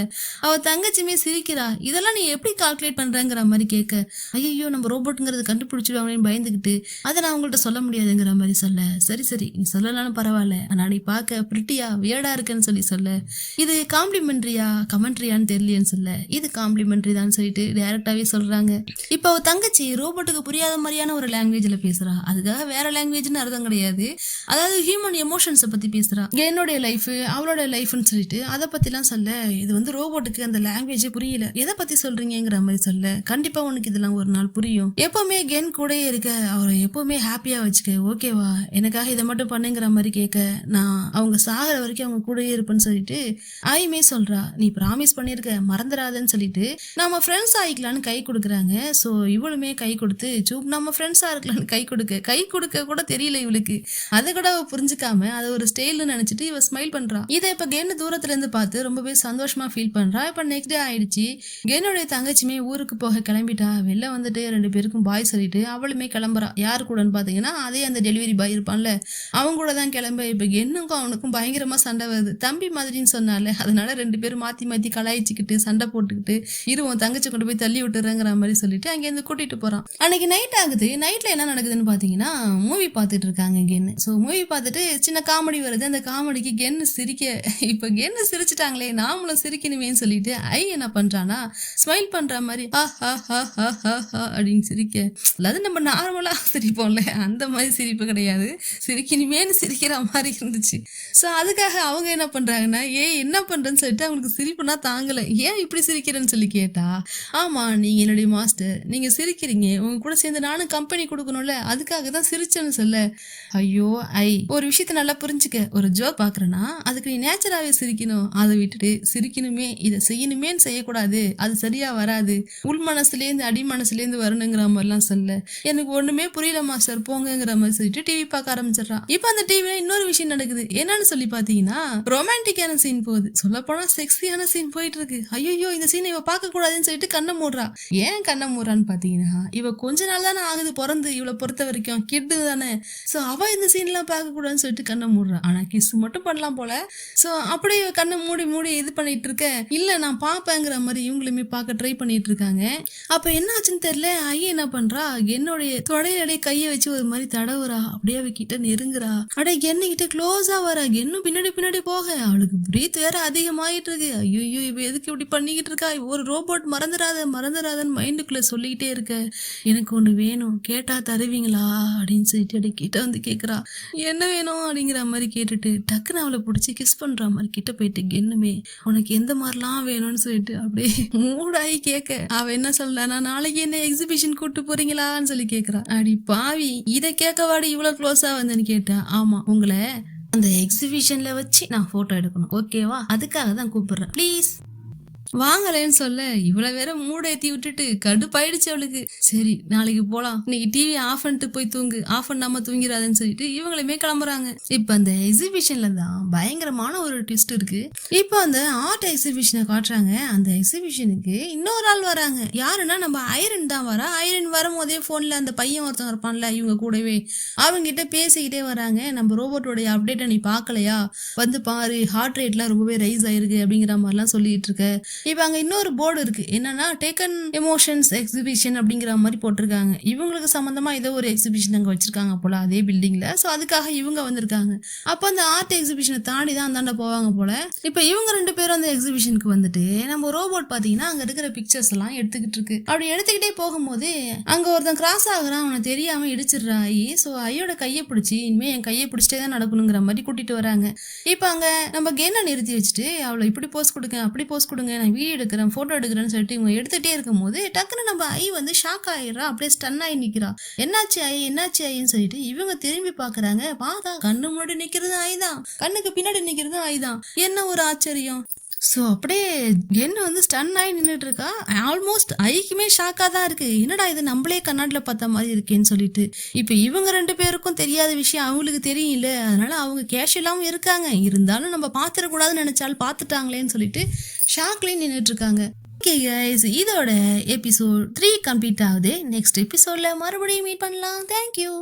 அவ தங்கச்சியுமே சிரிக்கிறா. இதெல்லாம் நீ எப்படி கால்குலேட் பண்றங்கிற மாதிரி கேட்க, ஐயோ நம்ம ரோபோட்டுங்கிறது கண்டுபிடிச்சிடுவாங்கன்னு பயந்துகிட்டு அதை நான் உங்கள்கிட்ட சொல்ல முடியாதுங்கிற மாதிரி சொல்ல, சரி சரி நீ சொல்லலாம்னு பரவாயில்ல, ஆனா நீ பார்க்க பிரிட்டியா வியர்டா இருக்குன்னு சொல்ல, இது காம்ப்ளிமெண்ட்ரியா கமெண்ட்ரியான்னு தெரியலன்னு சொல்ல, இது காம்ப்ளிமெண்ட்ரி தான் சொல்லிட்டு டைரக்டாவே சொல்றாங்க. இப்போ தங்கச்சி ரோபோட்டுக்கு புரியாத மாதிரியான ஒரு லாங்குவேஜ்ல பேசுறா. அதுக்காக வேற லாங்குவேஜ்னு அர்த்தம் கிடையாது, அதாவது ஹியூமன் எமோஷன்ஸை பத்தி பேசுறா. என்னுடைய லைஃப் அவளோட லைஃப்னு சொல்லிட்டு அதை பத்தி எல்லாம் சொல்ல, இது ரோபோட்டுக்கு அந்த லாங்குவேஜே புரியல, எதை பத்தி சொல்றீங்கிற மாதிரி சொல்ல, கண்டிப்பா உனக்கு இதெல்லாம் ஒரு நாள் புரியும், எப்பவுமே கென் கூட இருக்க, அவரை எப்பவுமே ஹாப்பியா வச்சுக்க, ஓகேவா, எனக்காக இதை மட்டும் பண்ணுங்கிற மாதிரி கேட்க, நான் அவங்க சாகிற வரைக்கும் அவங்க கூடயே இருப்பேன்னு சொல்லிட்டு ஆயுமே சொல்றா. நீ ப்ராமிஸ் பண்ணிருக்க மறந்துடாதன்னு சொல்லிட்டு நாம ஃப்ரெண்ட்ஸ் ஆயிக்கலான்னு கை கொடுக்குறாங்க. ஸோ இவளுமே கை கொடுத்து நம்ம ஃப்ரெண்ட்ஸா இருக்கலாம்னு கை கொடுக்க கூட தெரியல இவளுக்கு. அதை கூட அவ புரிஞ்சுக்காம அதை ஒரு ஸ்டைல்னு நினைச்சிட்டு இவ ஸ்மைல் பண்றா. இதை இப்ப கென்னு தூரத்துல இருந்து பார்த்து ரொம்பவே சந்தோஷமா ஃபீல் பண்றா. இப்ப நெக்ஸ்ட் டே ஆயிடுச்சு. கென்னுடைய தங்கச்சியுமே ஊருக்கு போக கிளம்பிட்டா. வெளில வந்துட்டு 2 பேருக்கும் பாய் சொல்லிட்டு அவளுமே கிளம்புறா. யாரு கூடன்னு பாத்தீங்கன்னா அதே அந்த டெலிவரி பாய் இருப்பான்ல, அவங்க கூட தான் கிளம்ப. இப்ப கென்னுக்கும் அவனுக்கும் பயங்கரமா சண்டை வருது. தம்பி மாதிரின்னு சொன்னால, அதனால 2 பேரும் மாத்தி கலாய்ச்சிக்கிட்டு சண்டை போட்டுக்கிட்டு இருவோம், தங்கச்சி கொண்டு போய் தள்ளி விட்டுறேங்கிற மாதிரி சொல்லிட்டு அங்கேருந்து கூட்டிட்டு போறான். அன்னைக்கு நைட் ஆகுது. நைட்ல என்ன நடக்குதுன்னு பாத்தீங்கன்னா மூவி பார்த்துட்டு இருக்காங்க கென்னு. ஸோ மூவி பார்த்துட்டு சின்ன காமெடி வருது. அந்த காமெடிக்கு கென்னு சிரிக்க, இப்ப கென்னு சிரிச்சுட்டாங்களே நாமளும் சிரிக்கணுமேன்னு சொல்லிட்டு ஐ என்ன பண்றானா ஸ்மைல் பண்ற மாதிரி அப்படின்னு சிரிக்க, அதாவது நம்ம நார்மலா சிரிப்போம்ல அந்த மாதிரி சிரிப்பு கிடையாது, சிரிக்கணுமேன்னு சிரிக்கிற மாதிரி இருந்துச்சு. ஸோ அதுக்காக அவங்க என்ன பண்றாங்கன்னா, ஏன் என்ன பண்றேன்னு சொல்லிட்டு அவங்களுக்கு சிரிப்புனா தாங்கல, ஏன் இப்படி சிரிக்கிறேன்னு சொல்லி கேட்டா, ஆமா நீ நீங்க என்னுடைய மாஸ்டர், நீங்க சிரிக்கிறீங்க, உங்க கூட சேர்ந்து நானும் கம்பெனி கொடுக்கணும்ல, அதுக்காக தான் சிரிச்சேன்னு சொல்ல. ஐயோ ஒரு விஷயத்த நல்லா புரிஞ்சுக்க. ஒரு ஜோக் பாக்குறேன்னா அதுக்கு நீ நேச்சராவே சிரிக்கணும். அதை விட்டுட்டு சிரிக்கணுமே இதை செய்யணுமேன்னு செய்யக்கூடாது, அது சரியா வராது, உள் மனசுலேருந்து அடி மனசுலேருந்து வரணுங்கிற மாதிரிலாம் சொல்ல. எனக்கு ஒண்ணுமே புரியல மாஸ்டர், போங்கிற மாதிரி சொல்லிட்டு டிவி பார்க்க ஆரம்பிச்சிடறான். இப்ப அந்த டிவில இன்னொரு விஷயம் நடக்குது. என்னன்னு சொல்லி பாத்தீங்கன்னா ரொமான்டிக்கான சீன் போகுது. சொல்ல போனா செக்ஸியான சீன் போயிட்டு இருக்கு. ஐயோ இந்த சீன் இவ பார்க்க கூடாதுன்னு சொல்லிட்டு கண்ணை மூடுறா. ஏன் கண்ணை மூடுறான்னு பாத்தீங்கன்னா இவ கொஞ்ச நாள் தானே ஆகுது பிறந்து, இவளை பொறுத்த வரைக்கும் கிட்டு தானே. சோ அவ இந்த சீன் எல்லாம் பார்க்க கூடாதுன்னு சொல்லிட்டு கண்ணை மூடுறா. ஆனா கிஸ் மட்டும் பண்ணலாம் போல. சோ அப்படியே கண்ணை மூடி மூடி இது பண்ணிட்டு இருக்க. இல்ல நான் பாப்பேங்கிற மாதிரி இவங்களுமே பார்க்க ட்ரை பண்ணிட்டு இருக்காங்க. அப்ப என்ன ஆச்சுன்னு தெரியல. ஐயா என்ன பண்றா, என்னுடைய தொடையிலே கையை வச்சு ஒரு மாதிரி தடவுறா. அப்படியே அவ கிட்ட நெருங்குறா. அடே என்ன கிட்ட க்ளோஸா வரா. இன்னும் பின்னாடி பின்னாடி போக அவளுக்கு பிரீத் வேற அதிகமாயிட்டு இருக்கு. ஐயோ இவ எதுக்கு இப்படி பண்ணிக்கிட்டு இருக்கா, ஒரு ரோபோட், மறந்துடாதன்னு மைண்டுக்குள்ள சொல்லிக்கிட்டே இருக்க. எனக்கு ஒண்ணு வேணும், கேட்டா தருவீங்களா அப்படின்னு சொல்லிட்டு அப்படி கிட்ட வந்து கேக்குறா. என்ன வேணும் அப்படிங்கிற மாதிரி கேட்டுட்டு டக்குன்னு அவளை பிடிச்சி கிஸ் பண்ற மாதிரி கிட்ட போயிட்டு, என்னமே உனக்கு எந்த மாதிரிலாம் வேணும்னு சொல்லிட்டு அப்படியே மூடாயி கேட்க. அவ என்ன சொல்ல, நான் நாளைக்கு என்ன எக்ஸிபிஷன் கூட்டு போறீங்களான்னு சொல்லி கேக்குறா. அடி பாவி, இதை கேட்கவாடி இவ்வளவு க்ளோஸா வந்தேன்னு கேட்டா. ஆமா, உங்களை அந்த எக்ஸிபிஷன்ல வச்சு நான் போட்டோ எடுக்கணும், ஓகேவா, அதுக்காக தான் கூப்பிடுறேன், ப்ளீஸ் வாங்கலேன்னு சொல்ல. இவ்வளவு வேற மூட ஏத்தி விட்டுட்டு கடுப்பாயிடுச்சு அவளுக்கு. சரி நாளைக்கு போலாம், இன்னைக்கு டிவி ஆஃப் பண்ணிட்டு போய் தூங்கு, ஆஃப் பண்ணாம தூங்கிறாதுன்னு சொல்லிட்டு இவங்களுமே கிளம்புறாங்க. இப்ப அந்த எக்ஸிபிஷன்ல தான் பயங்கரமான ஒரு ட்விஸ்ட் இருக்கு. இப்போ அந்த ஆர்ட் எக்ஸிபிஷனை காட்டுறாங்க. அந்த எக்ஸிபிஷனுக்கு இன்னொரு ஆள் வராங்க. யாருன்னா நம்ம ஐரன் தான் வரா. ஐரன் வரும்போதே போன்ல அந்த பையன் ஒருத்தன் இருப்பான்ல இவங்க கூடவே, அவங்க கிட்ட பேசிக்கிட்டே வராங்க. நம்ம ரோபோட்டோடைய அப்டேட்டை நீ பாக்கலையா, வந்து பாரு, ஹார்ட் ரேட்லாம் ரொம்பவே ரைஸ் ஆயிருக்கு அப்படிங்கிற மாதிரிலாம் சொல்லிட்டு இருக்க. இப்ப அங்க இன்னொரு போர்டு இருக்கு. என்னன்னா டேக்கன் எமோஷன்ஸ் எக்ஸிபிஷன் அப்படிங்கிற மாதிரி போட்டிருக்காங்க. இவங்களுக்கு சம்பந்தமா ஏதோ ஒரு எக்ஸிபிஷன் அங்க வச்சிருக்காங்க போல அதே பில்டிங்ல. சோ அதுக்காக இவங்க வந்திருக்காங்க. அப்ப அந்த ஆர்ட் எக்ஸிபிஷனை தாண்டி தான் அந்தாண்ட போவாங்க போல. இப்ப இவங்க 2 பேரும் அந்த எக்ஸிபிஷனுக்கு வந்துட்டு நம்ம ரோபோட் பாத்தீங்கன்னா அங்க இருக்கிற பிக்சர்ஸ் எல்லாம் எடுத்துக்கிட்டு இருக்கு. அப்படி எடுத்துக்கிட்டே போகும்போது அங்க ஒருத்தன் கிராஸ் ஆகுறான். அவனை தெரியாம இடிச்சிடுறா ஐ. சோ ஐயோட கையை பிடிச்சி, இனிமே என் கையை பிடிச்சிட்டே தான் நடக்கணுங்கிற மாதிரி கூட்டிட்டு வராங்க. இப்ப அங்க நம்ம கேனை நிறுத்தி வச்சுட்டு அவளை இப்படி போஸ்ட் கொடுங்க, அப்படி போஸ்ட் கொடுங்க, நான் வீடியோ எடுக்கிறேன், போட்டோ எடுக்கிறேன்னு சொல்லிட்டு இவங்க எடுத்துட்டே இருக்கும் போது டக்குன்னு நம்ம ஐ வந்து ஷாக் ஆயிடுறா. அப்படியே ஸ்டன் ஆகி நிக்கிறா. என்னாச்சு ஐன்னு சொல்லிட்டு இவங்க திரும்பி பாக்குறாங்க. பார்த்தா கண்ணு முன்னாடி நிக்கிறது ஐதான், கண்ணுக்கு பின்னாடி நிக்கிறது ஐதான். என்ன ஒரு ஆச்சரியம். சோ அப்படியே என்ன வந்து ஸ்டன் ஆகி நின்றுட்டு இருக்கா. ஆல்மோஸ்ட் ஐக்குமே ஷாக்கா தான் இருக்கு. என்னடா இது நம்மளே கண்ணாடில பார்த்த மாதிரி இருக்கேன்னு சொல்லிட்டு. இப்ப இவங்க 2 பேருக்கும் தெரியாத விஷயம் அவங்களுக்கு தெரியல. அதனால அவங்க கேஷுவலாவும் இருக்காங்க. இருந்தாலும் நம்ம பாத்துடக்கூடாதுன்னு நினைச்சாலும் பாத்துட்டாங்களேன்னு சொல்லிட்டு ஷாக்லயும் நின்றுட்டு இருக்காங்க. ஓகே கைஸ், இதோட எபிசோட் 3 கம்ப்ளீட் ஆகுது. நெக்ஸ்ட் எபிசோட்ல மறுபடியும் மீட் பண்ணலாம். தேங்க்யூ.